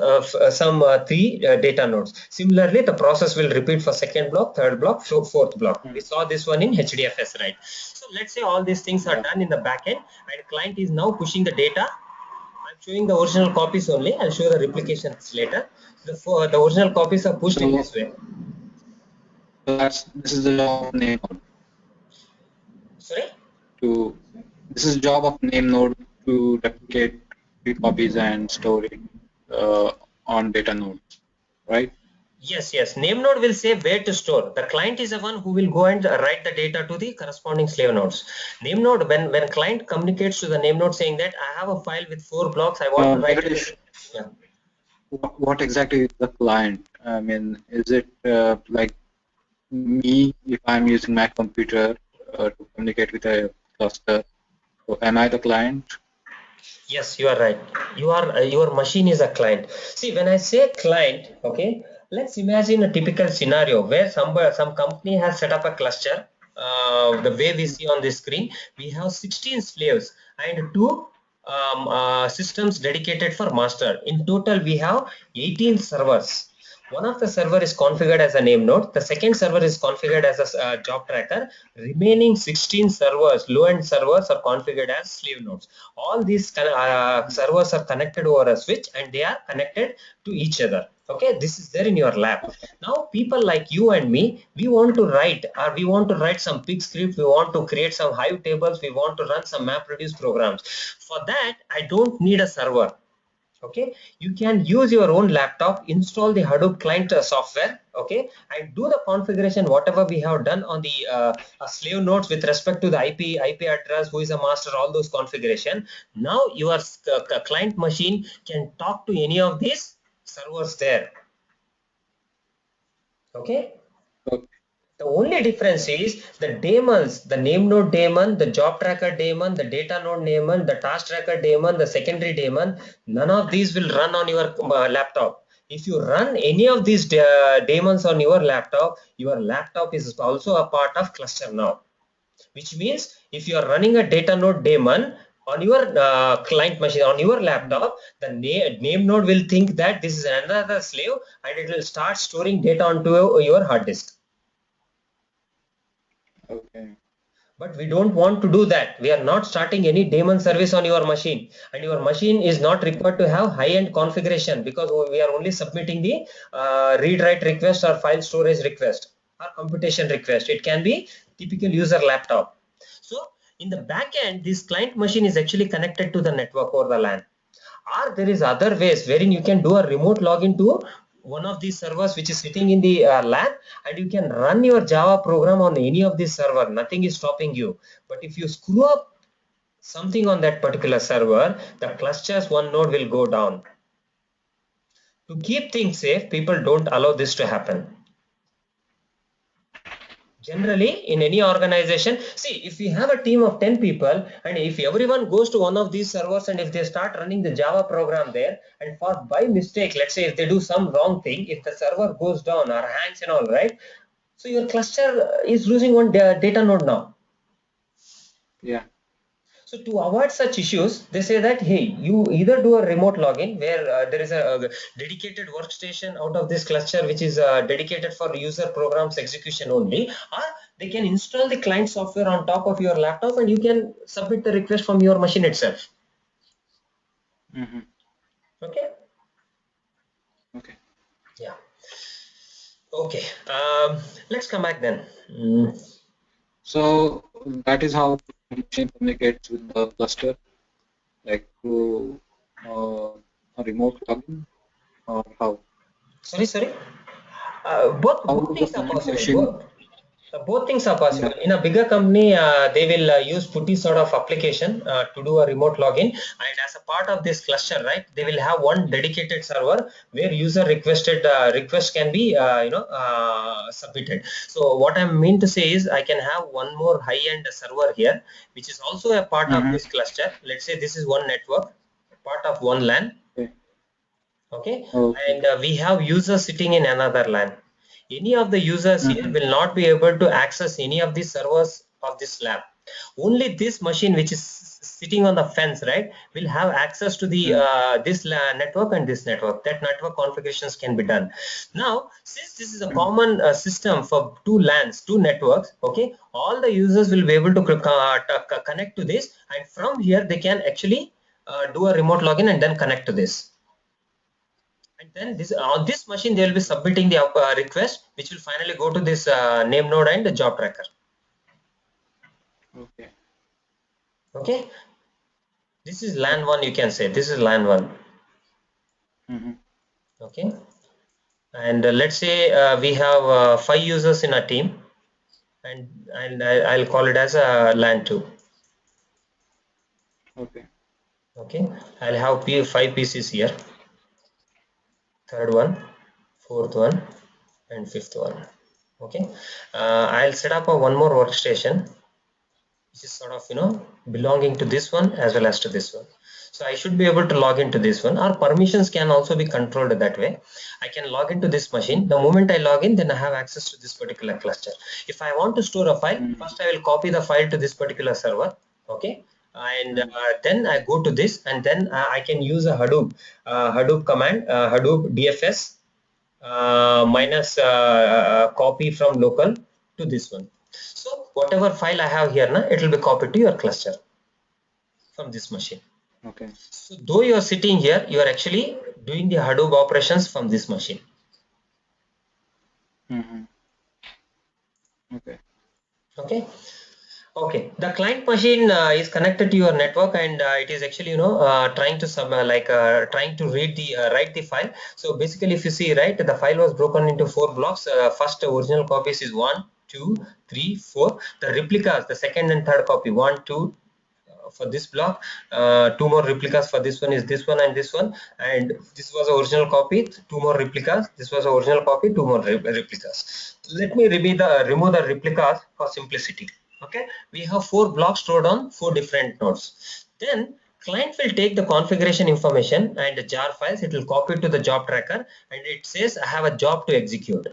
some three data nodes. Similarly, the process will repeat for second block, third block, fourth block. We saw this one in HDFS, right? So let's say all these things are Yeah. done in the backend, and client is now pushing the data. I'm showing the original copies only. I'll show the replications later. The original copies are pushed in So this way. this is the job of name node Sorry? to this is job of name node to replicate three copies and store it on data node, right? Yes, yes. Name node will say where to store. The client is the one who will go and write the data to the corresponding slave nodes. Name node, when client communicates to the name node saying that I have a file with 4 blocks, I want to write it. Venkatesh, Yeah. what exactly is the client? I mean, is it like me if I'm using my computer? to communicate with a cluster. So am I the client? Yes, you are right. Your machine is a client. See, when I say client, okay, let's imagine a typical scenario where some company has set up a cluster. The way we see on this screen, we have 16 slaves and two systems dedicated for master. In total, we have 18 servers. One of the server is configured as a name node. The second server is configured as a job tracker. Remaining 16 servers, low-end servers, are configured as slave nodes. All these servers are connected over a switch and they are connected to each other. Okay, this is there in your lab. Now, people like you and me, we want to write, or we want to write some big script. We want to create some Hive tables. We want to run some MapReduce programs. For that, I don't need a server. Okay, you can use your own laptop, install the Hadoop client software, okay, and do the configuration whatever we have done on the slave nodes with respect to the IP address, who is a master, all those configuration. Now your client machine can talk to any of these servers there. Okay, Okay. the only difference is the daemons, the name node daemon, the job tracker daemon, the data node daemon, the task tracker daemon, the secondary daemon, none of these will run on your laptop. If you run any of these daemons on your laptop is also a part of cluster now. Which means if you are running a data node daemon on your client machine, on your laptop, the name node will think that this is another slave and it will start storing data onto your hard disk. Okay. But we don't want to do that. We are not starting any daemon service on your machine, and your machine is not required to have high-end configuration because we are only submitting the read-write request or file storage request or computation request. It can be typical user laptop. So in the back end, this client machine is actually connected to the network or the LAN. Or there is other ways wherein you can do a remote login to one of these servers which is sitting in the LAN, and you can run your Java program on any of these server. Nothing is stopping you. But if you screw up something on that particular server, the clusters one node will go down. To keep things safe, people don't allow this to happen. Generally, in any organization, see, if we have a team of 10 people and if everyone goes to one of these servers and if they start running the Java program there, and for by mistake, let's say if they do some wrong thing, if the server goes down or hangs and all, right, so your cluster is losing one data node now. Yeah. So to avoid such issues, they say that, hey, you either do a remote login where there is a dedicated workstation out of this cluster which is dedicated for user programs execution only, or they can install the client software on top of your laptop and you can submit the request from your machine itself. Mm-hmm. Okay. Okay. Yeah. Okay. Let's come back then. So that is how the machine communicates with the cluster, like through a remote login, or how? Sorry. Both How would the things are client possible. machine? Both things are Yeah. possible. In a bigger company, they will use putty sort of application to do a remote login, and as a part of this cluster, right, they will have one dedicated server where user requested request can be submitted. So what I mean to say is I can have one more high-end server here, which is also a part of Mm-hmm. this cluster. Let's say this is one network, part of one LAN. Okay. Okay, Okay. and we have users sitting in another LAN. Any of the users here Mm-hmm. will not be able to access any of the servers of this lab. Only this machine which is sitting on the fence, right, will have access to the Mm-hmm. this network and this network. That network configurations can be done. Now, since this is a common system for two LANs, two networks, okay, all the users will be able to connect to this, and from here they can actually do a remote login and then connect to this. And then this on this machine they will be submitting the request, which will finally go to this name node and the job tracker. Okay. Okay, this is LAN 1, you can say this is LAN 1. Mm-hmm. Okay, and let's say we have 5 users in a team, and I'll call it as a LAN 2. Okay. Okay, I'll have 5 PCs here, third one, fourth one, and fifth one. Okay, I'll set up a one more workstation. is sort of belonging to this one as well as to this one. So I should be able to log into this one. Our permissions can also be controlled that way. I can log into this machine. The moment I log in, then I have access to this particular cluster. If I want to store a file, first I will copy the file to this particular server. Okay, and then I go to this, and then I can use a Hadoop command, Hadoop DFS minus copy from local to this one. So whatever file I have here now, it will be copied to your cluster from this machine. Okay. So though you are sitting here, you are actually doing the Hadoop operations from this machine. Okay. Okay. Okay, the client machine is connected to your network, and it is actually trying to trying to read the write the file. So basically, if you see, right, the file was broken into 4 blocks. First original copies is 1, 2, 3, 4. The replicas, the second and third copy, 1, 2, for this block, 2 more replicas for this one is this one and this one, and this was the original copy, 2 more replicas, this was the original copy, 2 more replicas. Let me remove the replicas for simplicity. Okay, we have 4 blocks stored on 4 different nodes. Then client will take the configuration information and the jar files, it will copy to the job tracker, and it says I have a job to execute.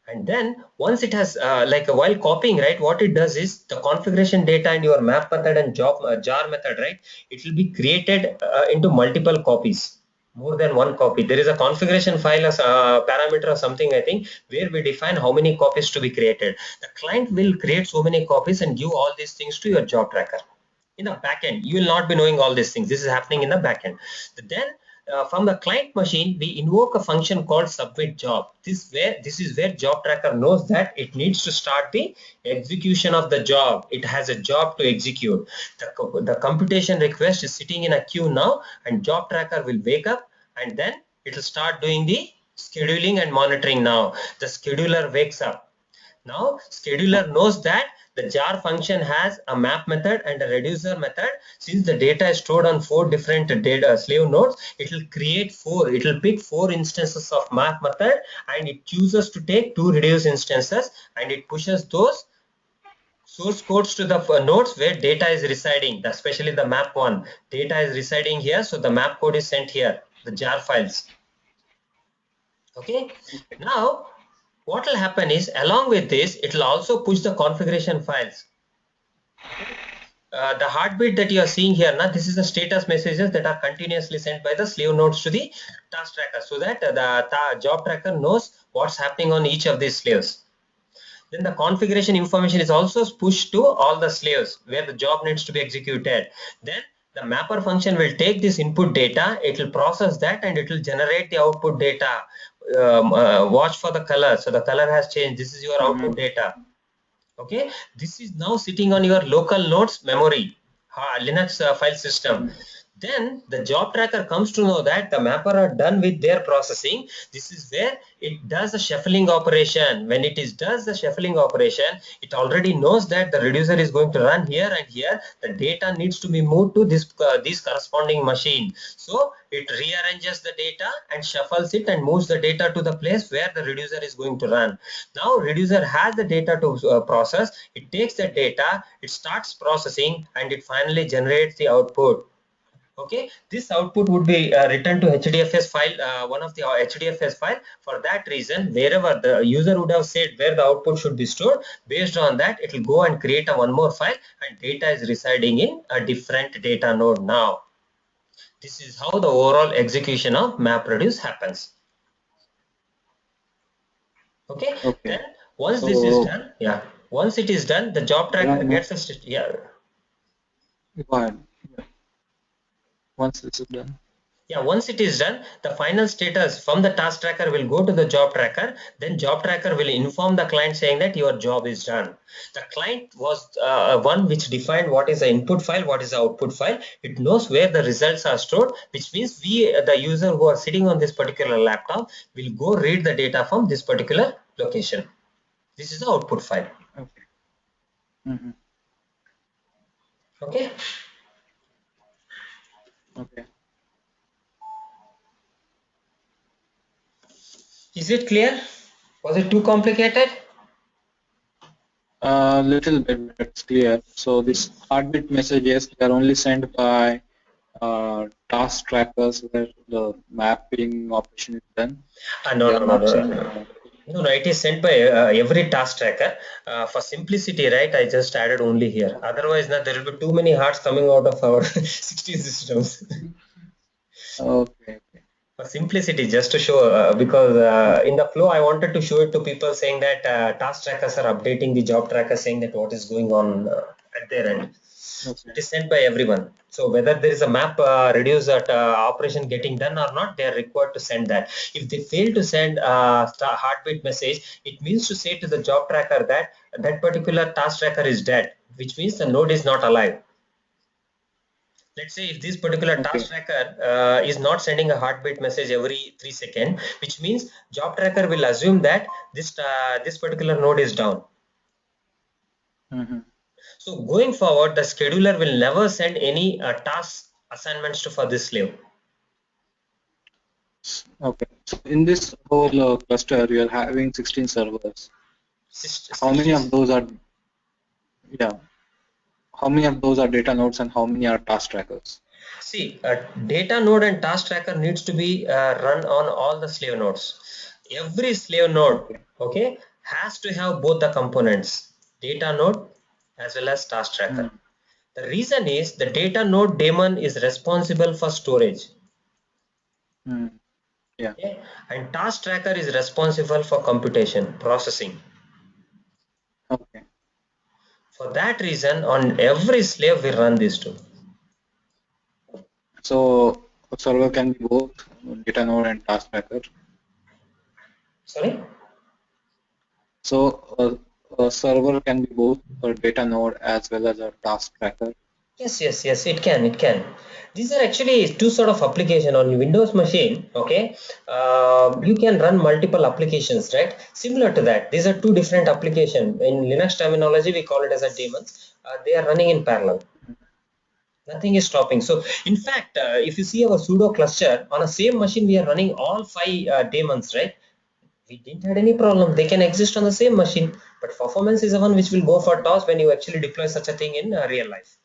And then once it has while copying, right, what it does is the configuration data and your map method and job jar method, right, it will be created into multiple copies, more than one copy. There is a configuration file as a parameter or something, I think, where we define how many copies to be created. The client will create so many copies and give all these things to your job tracker. In the backend, you will not be knowing all these things. This is happening in the backend. Then from the client machine, we invoke a function called submit job. This is where job tracker knows that it needs to start the execution of the job. It has a job to execute. The computation request is sitting in a queue now, and job tracker will wake up, and then it will start doing the scheduling and monitoring. Now the scheduler wakes up. Now scheduler knows that the jar function has a map method and a reducer method. Since the data is stored on 4 different data slave nodes, it will create 4. It will pick 4 instances of map method, and it chooses to take 2 reduce instances, and it pushes those source codes to the nodes where data is residing, especially the map one. Data is residing here, so the map code is sent here, the jar files. Okay. Now what will happen is, along with this, it will also push the configuration files. The heartbeat that you are seeing here now, this is the status messages that are continuously sent by the slave nodes to the task tracker, so that the job tracker knows what's happening on each of these slaves. Then the configuration information is also pushed to all the slaves where the job needs to be executed. Then the mapper function will take this input data, it will process that, and it will generate the output data. Watch for the color. So the color has changed. This is your output data. Okay, this is now sitting on your local nodes memory, Linux file system. Then the job tracker comes to know that the mapper are done with their processing. This is where it does the shuffling operation. When it is does the shuffling operation, it already knows that the reducer is going to run here, and here the data needs to be moved to this corresponding machine. So it rearranges the data and shuffles it and moves the data to the place where the reducer is going to run. Now reducer has the data to process. It takes the data, it starts processing, and it finally generates the output. Okay, this output would be returned to HDFS file, one of the HDFS file. For that reason, wherever the user would have said where the output should be stored, based on that, it will go and create a one more file, and data is residing in a different data node now. This is how the overall execution of MapReduce happens. Okay, Okay. then once this is So done, yeah, once it is done, the job tracker then, gets a yeah. go ahead. Once this is done. Yeah, once it is done, the final status from the task tracker will go to the job tracker. Then job tracker will inform the client saying that your job is done. The client was one which defined what is the input file, what is the output file. It knows where the results are stored, which means we, the user who are sitting on this particular laptop, will go read the data from this particular location. This is the output file. Okay. Mm-hmm. Okay. Okay. Is it clear? Was it too complicated? A little bit, but it's clear. So this heartbeat messages, they are only sent by task trackers where the mapping operation is done. No, They no, are no, not no, sent. no. No, no, it is sent by every task tracker. For simplicity, right, I just added only here. Otherwise, no, there will be too many hearts coming out of our 16 systems. Okay, okay, For simplicity, just to show, because in the flow, I wanted to show it to people saying that task trackers are updating the job tracker saying that what is going on at their end. So okay, it is sent by everyone. So whether there is a map reduce that operation getting done or not, they are required to send that. If they fail to send heartbeat message, it means to say to the job tracker that that particular task tracker is dead, which means the node is not alive. Let's say if this particular task okay. tracker is not sending a heartbeat message every 3 seconds, which means job tracker will assume that this particular node is down. Hmm. So going forward, the scheduler will never send any task assignments to for this slave. Okay. So in this whole cluster, you are having 16 servers. How many 60. of those are, yeah, how many of those are data nodes and how many are task trackers? See, a data node and task tracker needs to be run on all the slave nodes. Every slave node, Okay. okay, has to have both the components, data node as well as task tracker. Hmm. The reason is the data node daemon is responsible for storage, Hmm. Yeah. okay, and task tracker is responsible for computation, processing. Okay. For that reason, on every slave we run these two. So a server can be both data node and task tracker. Sorry? So a server can be both a data node as well as a task tracker. Yes, yes, yes, it can, it can. These are actually two sort of application on Windows machine. Okay, you can run multiple applications, right? Similar to that, these are two different application. In Linux terminology, we call it as a daemons. They are running in parallel. Nothing is stopping. So, in fact, if you see our pseudo cluster on a same machine, we are running all five daemons, right? We didn't had any problem. They can exist on the same machine, but performance is the one which will go for toss when you actually deploy such a thing in real life.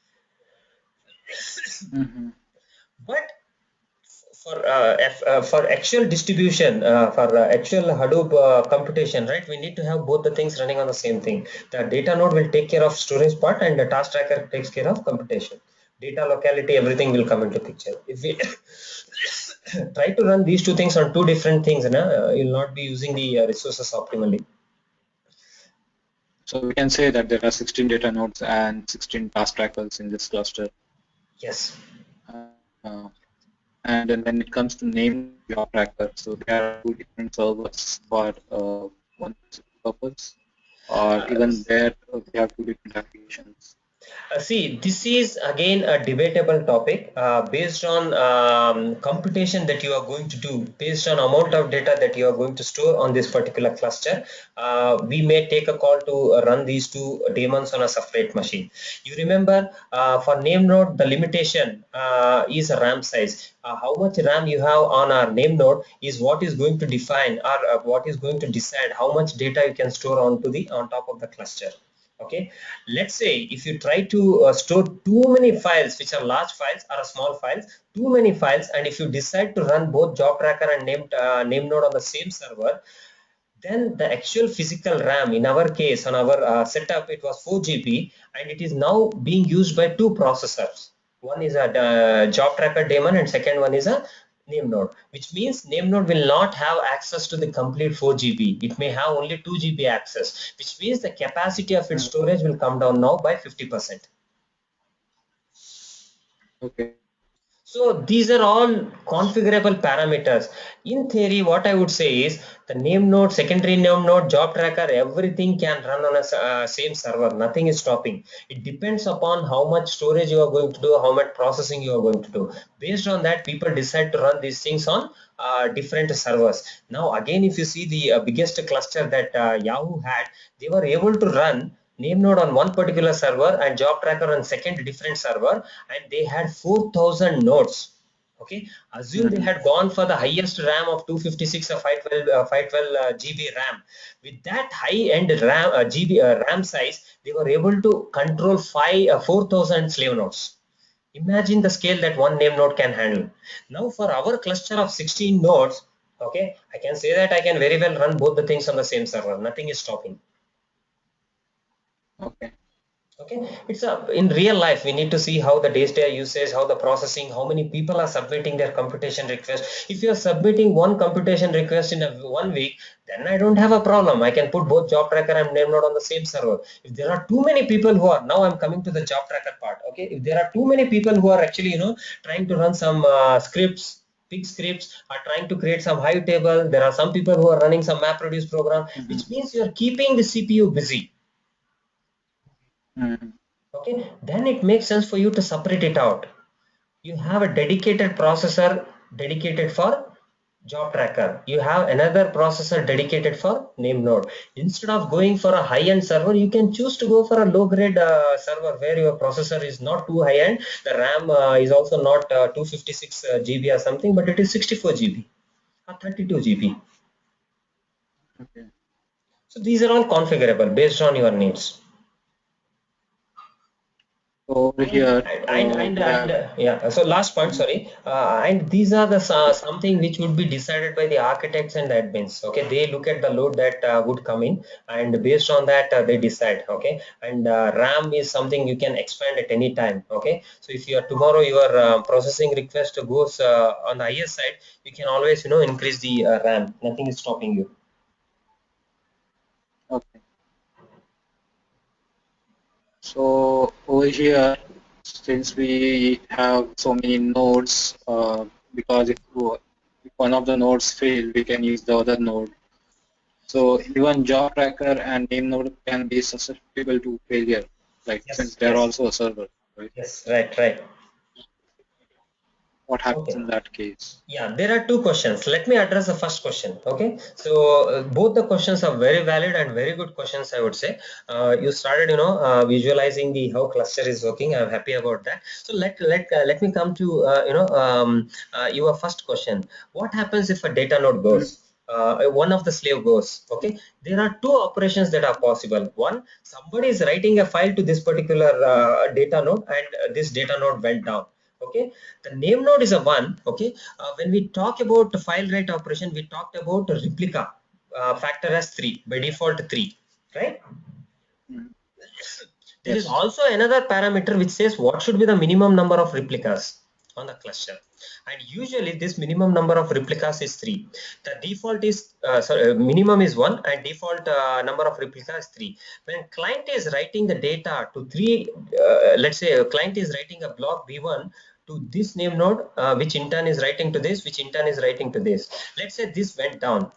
Hmm. But for actual distribution, for actual Hadoop computation, right? We need to have both the things running on the same thing. The data node will take care of storage part, and the task tracker takes care of computation. Data locality, everything will come into picture. If we try to run these two things on two different things, you'll not be using the resources optimally. So we can say that there are 16 data nodes and 16 task trackers in this cluster. Yes. Uh, and then when it comes to name node and job tracker, so there are two different servers for one specific purpose, or Uh, even there we have two different applications. See, this is again a debatable topic based on computation that you are going to do, based on amount of data that you are going to store on this particular cluster. We may take a call to run these two daemons on a separate machine. You remember for name node, the limitation is a RAM size. How much RAM you have on our name node is what is going to define or what is going to decide how much data you can store onto the on top of the cluster. Okay, let's say if you try to store too many files, which are large files or small files, too many files, and if you decide to run both job tracker and name node on the same server, then the actual physical RAM in our case on our setup, it was 4 GB, and it is now being used by two processors. One is a job tracker daemon and second one is a name node, which means name node will not have access to the complete 4 GB. It may have only 2 GB access, which means the capacity of its Mm. storage will come down now by 50%. Okay. So these are all configurable parameters. In theory, what I would say is the name node, secondary name node, job tracker, everything can run on a same server. Nothing is stopping. It depends upon how much storage you are going to do, how much processing you are going to do. Based on that, people decide to run these things on different servers. Now, again, if you see the biggest cluster that Yahoo had, they were able to run name node on one particular server and job tracker on second different server, and they had 4,000 nodes. Okay, assume they had gone for the highest RAM of 256 or 512 GB RAM. With that high-end RAM GB RAM size, they were able to control 4,000 slave nodes. Imagine the scale that one name node can handle. Now, for our cluster of 16 nodes, okay, I can say that I can very well run both the things on the same server. Nothing is stopping. Okay. Okay, it's a in real life we need to see how the data usage, how the processing, how many people are submitting their computation request. If you are submitting one computation request in 1 week, then I don't have a problem. I can put both job tracker and name node on the same server. If there are too many people who are, now I'm coming to the job tracker part. Okay, if there are too many people who are actually trying to run some scripts, big scripts, are trying to create some hive table, there are some people who are running some MapReduce program, which means you are keeping the CPU busy. Okay, then it makes sense for you to separate it out. You have a dedicated processor dedicated for job tracker, you have another processor dedicated for name node. Instead of going for a high-end server, you can choose to go for a low-grade server where your processor is not too high-end, the RAM is also not 256 GB or something, but it is 64 GB or 32 GB. Okay. So these are all configurable based on your needs. So over here, what I Yeah, so last point, sorry, and these are the something which would be decided by the architects and the admins. Okay, they look at the load that would come in, and based on that they decide. Okay, and RAM is something you can expand at any time. Okay, so if you are tomorrow your processing request goes on the higher side, you can always increase the RAM. Nothing is stopping you. okay. So over here, since we have so many nodes, because if one of the nodes fail, we can use the other node. So even job tracker and name node can be susceptible to failure, like since Yes, they're yes, also a server, right? yes, right, right. What happens Okay. in that case? Yeah, there are two questions. Let me address the first question. Okay, so both the questions are very valid and very good questions, I would say. You started, visualizing the how cluster is working. I'm happy about that. So let me come to your first question. What happens if a data node goes? One of the slave goes. Okay, there are two operations that are possible. One, somebody is writing a file to this particular data node, and this data node went down. Okay, the name node is a one. Okay, when we talk about the file write operation, we talked about replica factor as 3 by default 3, right? Mm. There is Yes. also another parameter which says what should be the minimum number of replicas on the cluster, and usually this minimum number of replicas is 3. The default is minimum is 1 and default number of replicas is 3. When client is writing the data to 3, let's say a client is writing a block v1 to this name node, which in turn is writing to this, which in turn is writing to this. Let's say this went down.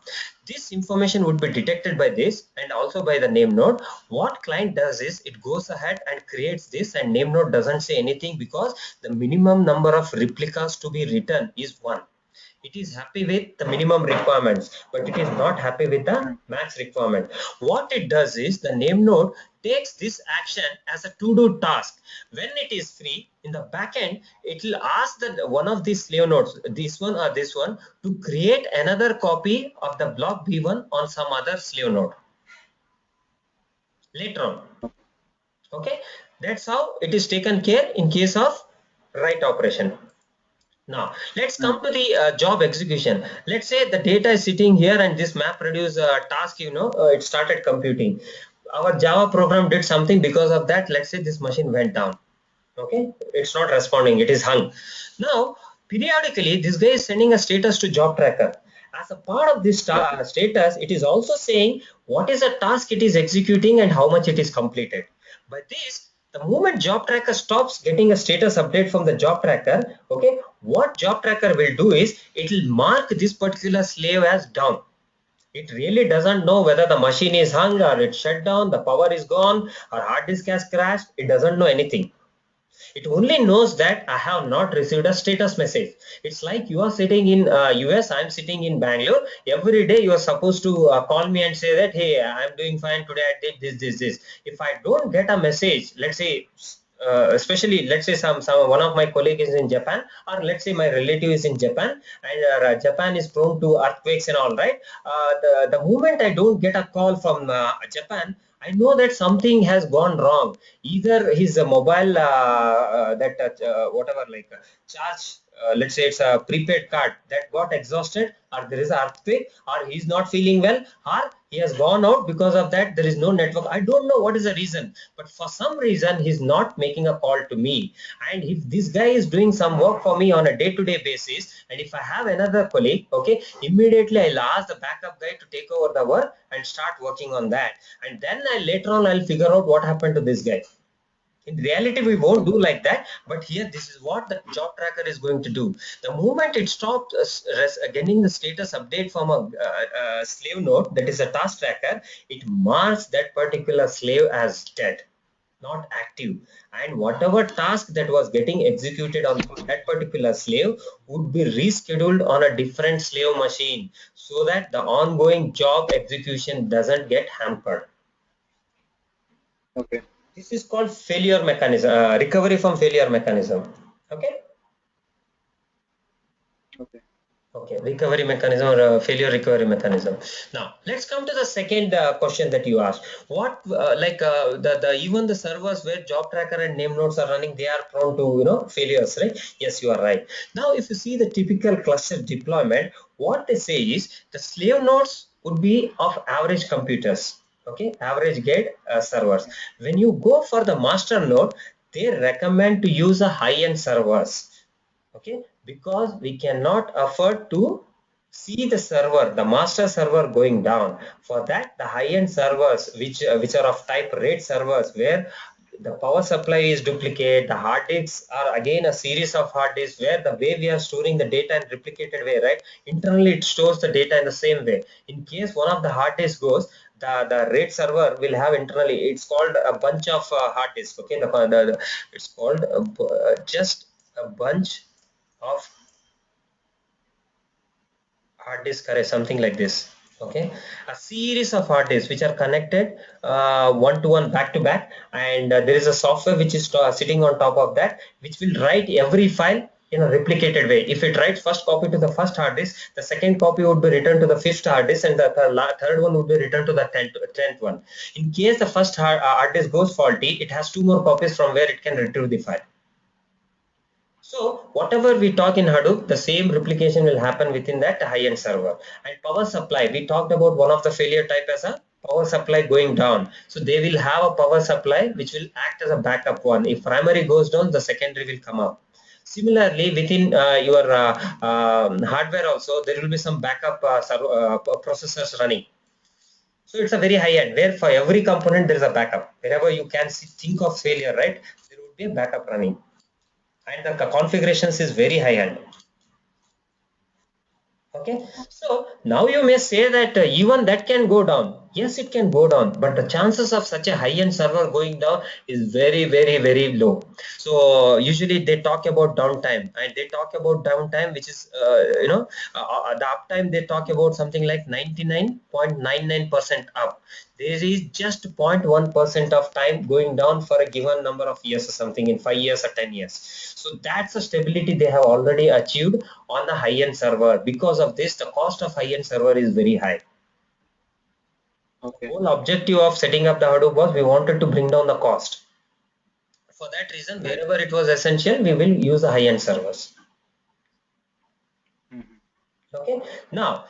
This information would be detected by this and also by the name node. What client does is it goes ahead and creates this, and name node doesn't say anything because the minimum number of replicas to be written is 1. It is happy with the minimum requirements, but it is not happy with the Mm. max requirement. What it does is the name node takes this action as a to-do task. When it is free in the backend, it will ask that one of these slave nodes, this one or this one, to create another copy of the block v1 on some other slave node later on. Okay, that's how it is taken care in case of write operation. Now, let's come Mm. to the job execution. Let's say the data is sitting here and this MapReduce task, it started computing. Our Java program did something because of that. Let's say this machine went down. Okay, it's not responding, it is hung. Now, periodically, this guy is sending a status to job tracker. As a part of this status, it is also saying what is the task it is executing and how much it is completed. By this, the moment job tracker stops getting a status update from the job tracker, okay, what job tracker will do is it will mark this particular slave as down. It really doesn't know whether the machine is hung or it's shut down, the power is gone, or hard disk has crashed. It doesn't know anything. It only knows that I have not received a status message. It's like you are sitting in US, I'm sitting in Bangalore. Every day you are supposed to call me and say that, hey, I'm doing fine today, I did this. If I don't get a message, let's say especially let's say some one of my colleague is in Japan, or let's say my relative is in Japan, and Japan is prone to earthquakes and all, right? The moment I don't get a call from Japan, I know that something has gone wrong. Either his mobile whatever, like charge, let's say it's a prepaid card that got exhausted, or there is an earthquake, or he's not feeling well, or he has gone out, because of that there is no network. I don't know what is the reason, but for some reason he's not making a call to me. And if this guy is doing some work for me on a day-to-day basis, and if I have another colleague, okay, immediately I'll ask the backup guy to take over the work and start working on that, and then later on I'll figure out what happened to this guy. In reality, we won't do like that, but here this is what the job tracker is going to do. The moment it stops getting the status update from a slave node, that is a task tracker, it marks that particular slave as dead, not active. And whatever task that was getting executed on that particular slave would be rescheduled on a different slave machine, so that the ongoing job execution doesn't get hampered. Okay. This is called failure mechanism, recovery from failure mechanism. Okay. Okay. Okay, recovery mechanism, or failure recovery mechanism. Now let's come to the second question that you asked. What the even the servers where job tracker and name nodes are running, they are prone to failures, right? Yes, you are right. Now if you see the typical cluster deployment, what they say is the slave nodes would be of average computers. Okay, average gate servers. When you go for the master node, they recommend to use a high-end servers. Okay, because we cannot afford to see the server, the master server, going down. For that, the high-end servers, which are of type RAID servers, where the power supply is duplicate, the hard disks are again a series of hard disks, where the way we are storing the data in replicated way, right? Internally it stores the data in the same way. In case one of the hard disks goes, the RAID server will have internally, it's called a bunch of hard disks. Okay, it's called just a bunch of hard disk array, something like this. Okay, a series of hard disks which are connected one to one, back to back, and there is a software which is sitting on top of that, which will write every file in a replicated way. If it writes first copy to the first hard disk, the second copy would be returned to the fifth hard disk, and the third one would be returned to the 10th one. In case the first hard disk goes faulty, it has two more copies from where it can retrieve the file. So whatever we talk in Hadoop, the same replication will happen within that high-end server. And power supply, we talked about one of the failure type as a power supply going down. So they will have a power supply which will act as a backup one. If primary goes down, the secondary will come up. Similarly, within your hardware also, there will be some backup processors running. So it's a very high end, where for every component there is a backup. Wherever you can think of failure, right, there would be a backup running, and the configurations is very high end. Okay, so now you may say that even that can go down. Yes, it can go down, but the chances of such a high-end server going down is very, very, very low. So usually they talk about downtime, and they talk about downtime which is the uptime, they talk about something like 99.99% up. There is just 0.1% of time going down for a given number of years, or something in 5 years or 10 years. So that's a stability they have already achieved on the high-end server. Because of this, the cost of high-end server is very high. Okay. Whole objective of setting up the Hadoop was we wanted to bring down the cost. For that reason, Right. wherever it was essential, we will use the high-end servers. Mhm. Okay, now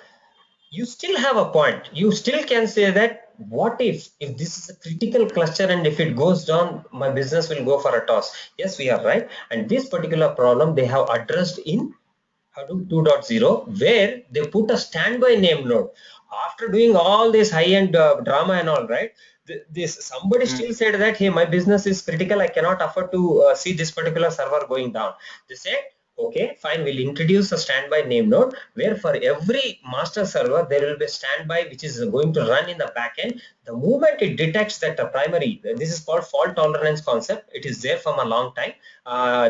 you still have a point. You still can say that what if this is a critical cluster, and if it goes down, my business will go for a toss. Yes, we are right. And this particular problem they have addressed in Hadoop 2.0, where they put a standby name node. After doing all this high-end drama and all, right? This somebody still Mhm. said that, hey, my business is critical. I cannot afford to see this particular server going down. They said, okay, fine. We'll introduce a standby name node, where for every master server there will be a standby which is going to run in the backend. The moment it detects that the primary, this is called fault tolerance concept. It is there from a long time.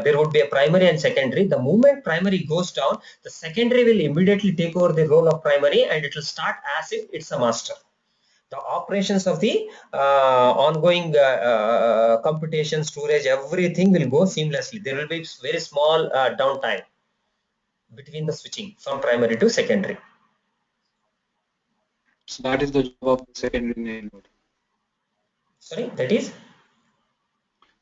There would be a primary and secondary. The moment primary goes down, the secondary will immediately take over the role of primary, and it will start as if it's a master. The operations of the ongoing computation, storage, everything will go seamlessly. There will be very small downtime between the switching from primary to secondary. So that is the job of the secondary name node. Sorry, that is?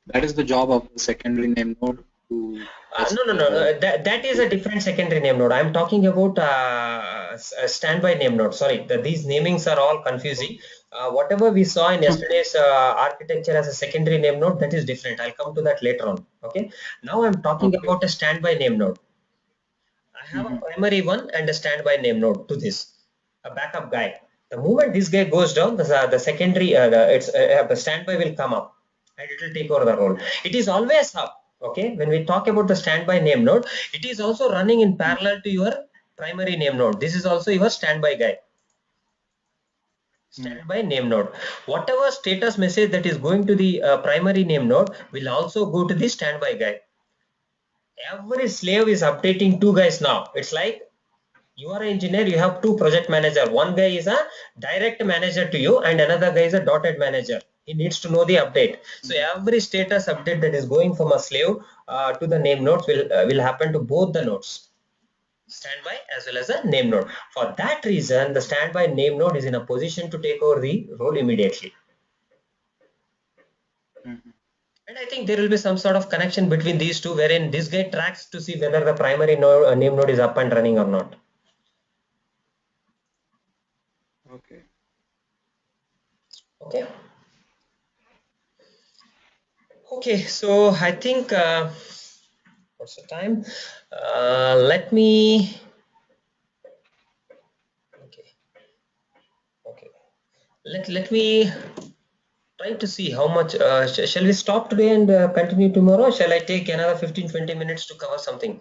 That is the job of the secondary name node to test No. That is a different secondary name node. I'm talking about a standby name node. Sorry, these namings are all confusing. Whatever we saw in yesterday's architecture as a secondary name node, that is different. I'll come to that later on. Okay. Now I'm talking Okay. about a standby name node. I have a primary one and a standby name node to this, a backup guy. The moment this guy goes down, the secondary, the standby will come up and it will take over the role. It is always up. Okay, when we talk about the standby name node, it is also running in parallel to your primary name node. This is also your standby guy. Standby name node. Whatever status message that is going to the primary name node will also go to the standby guy. Every slave is updating two guys now. It's like you are an engineer, you have two project manager. One guy is a direct manager to you and another guy is a dotted manager. He needs to know the update. So every status update that is going from a slave to the name nodes will happen to both the nodes, standby as well as a name node. For that reason, the standby name node is in a position to take over the role immediately. And I think there will be some sort of connection between these two, wherein this guy tracks to see whether the primary node, name node is up and running or not. Okay. Okay. Okay, so I think what's the time? Let me. Okay, okay. Let me try to see how much. Shall we stop today and continue tomorrow? Shall I take another 15-20 minutes to cover something?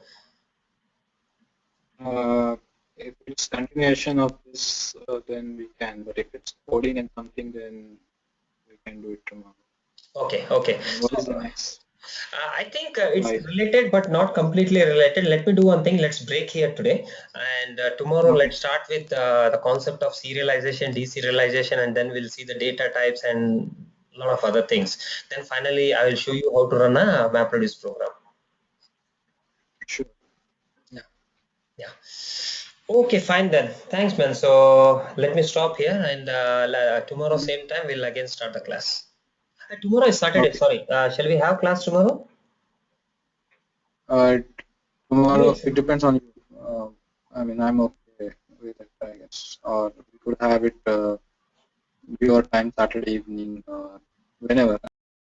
If it's continuation of this, then we can. But if it's coding and something, then we can do it tomorrow. Okay, okay. And So what is the next I think it's slide? related, but not completely related. Let me do one thing. Let's break here today, and tomorrow Okay. let's start with the concept of serialization, deserialization, and then we'll see the data types and a lot of other things. Then finally, I will show you how to run a MapReduce program. Sure. Yeah, yeah. Okay, fine then. Thanks, man. So let me stop here, and tomorrow same time we'll again start the class. Tomorrow is Saturday. Okay. Sorry. Shall we have class tomorrow? Uh, Tomorrow Tomorrow, is it depends on you. I mean, I'm okay with it, I guess. Or we could have it your time, Saturday evening, whenever.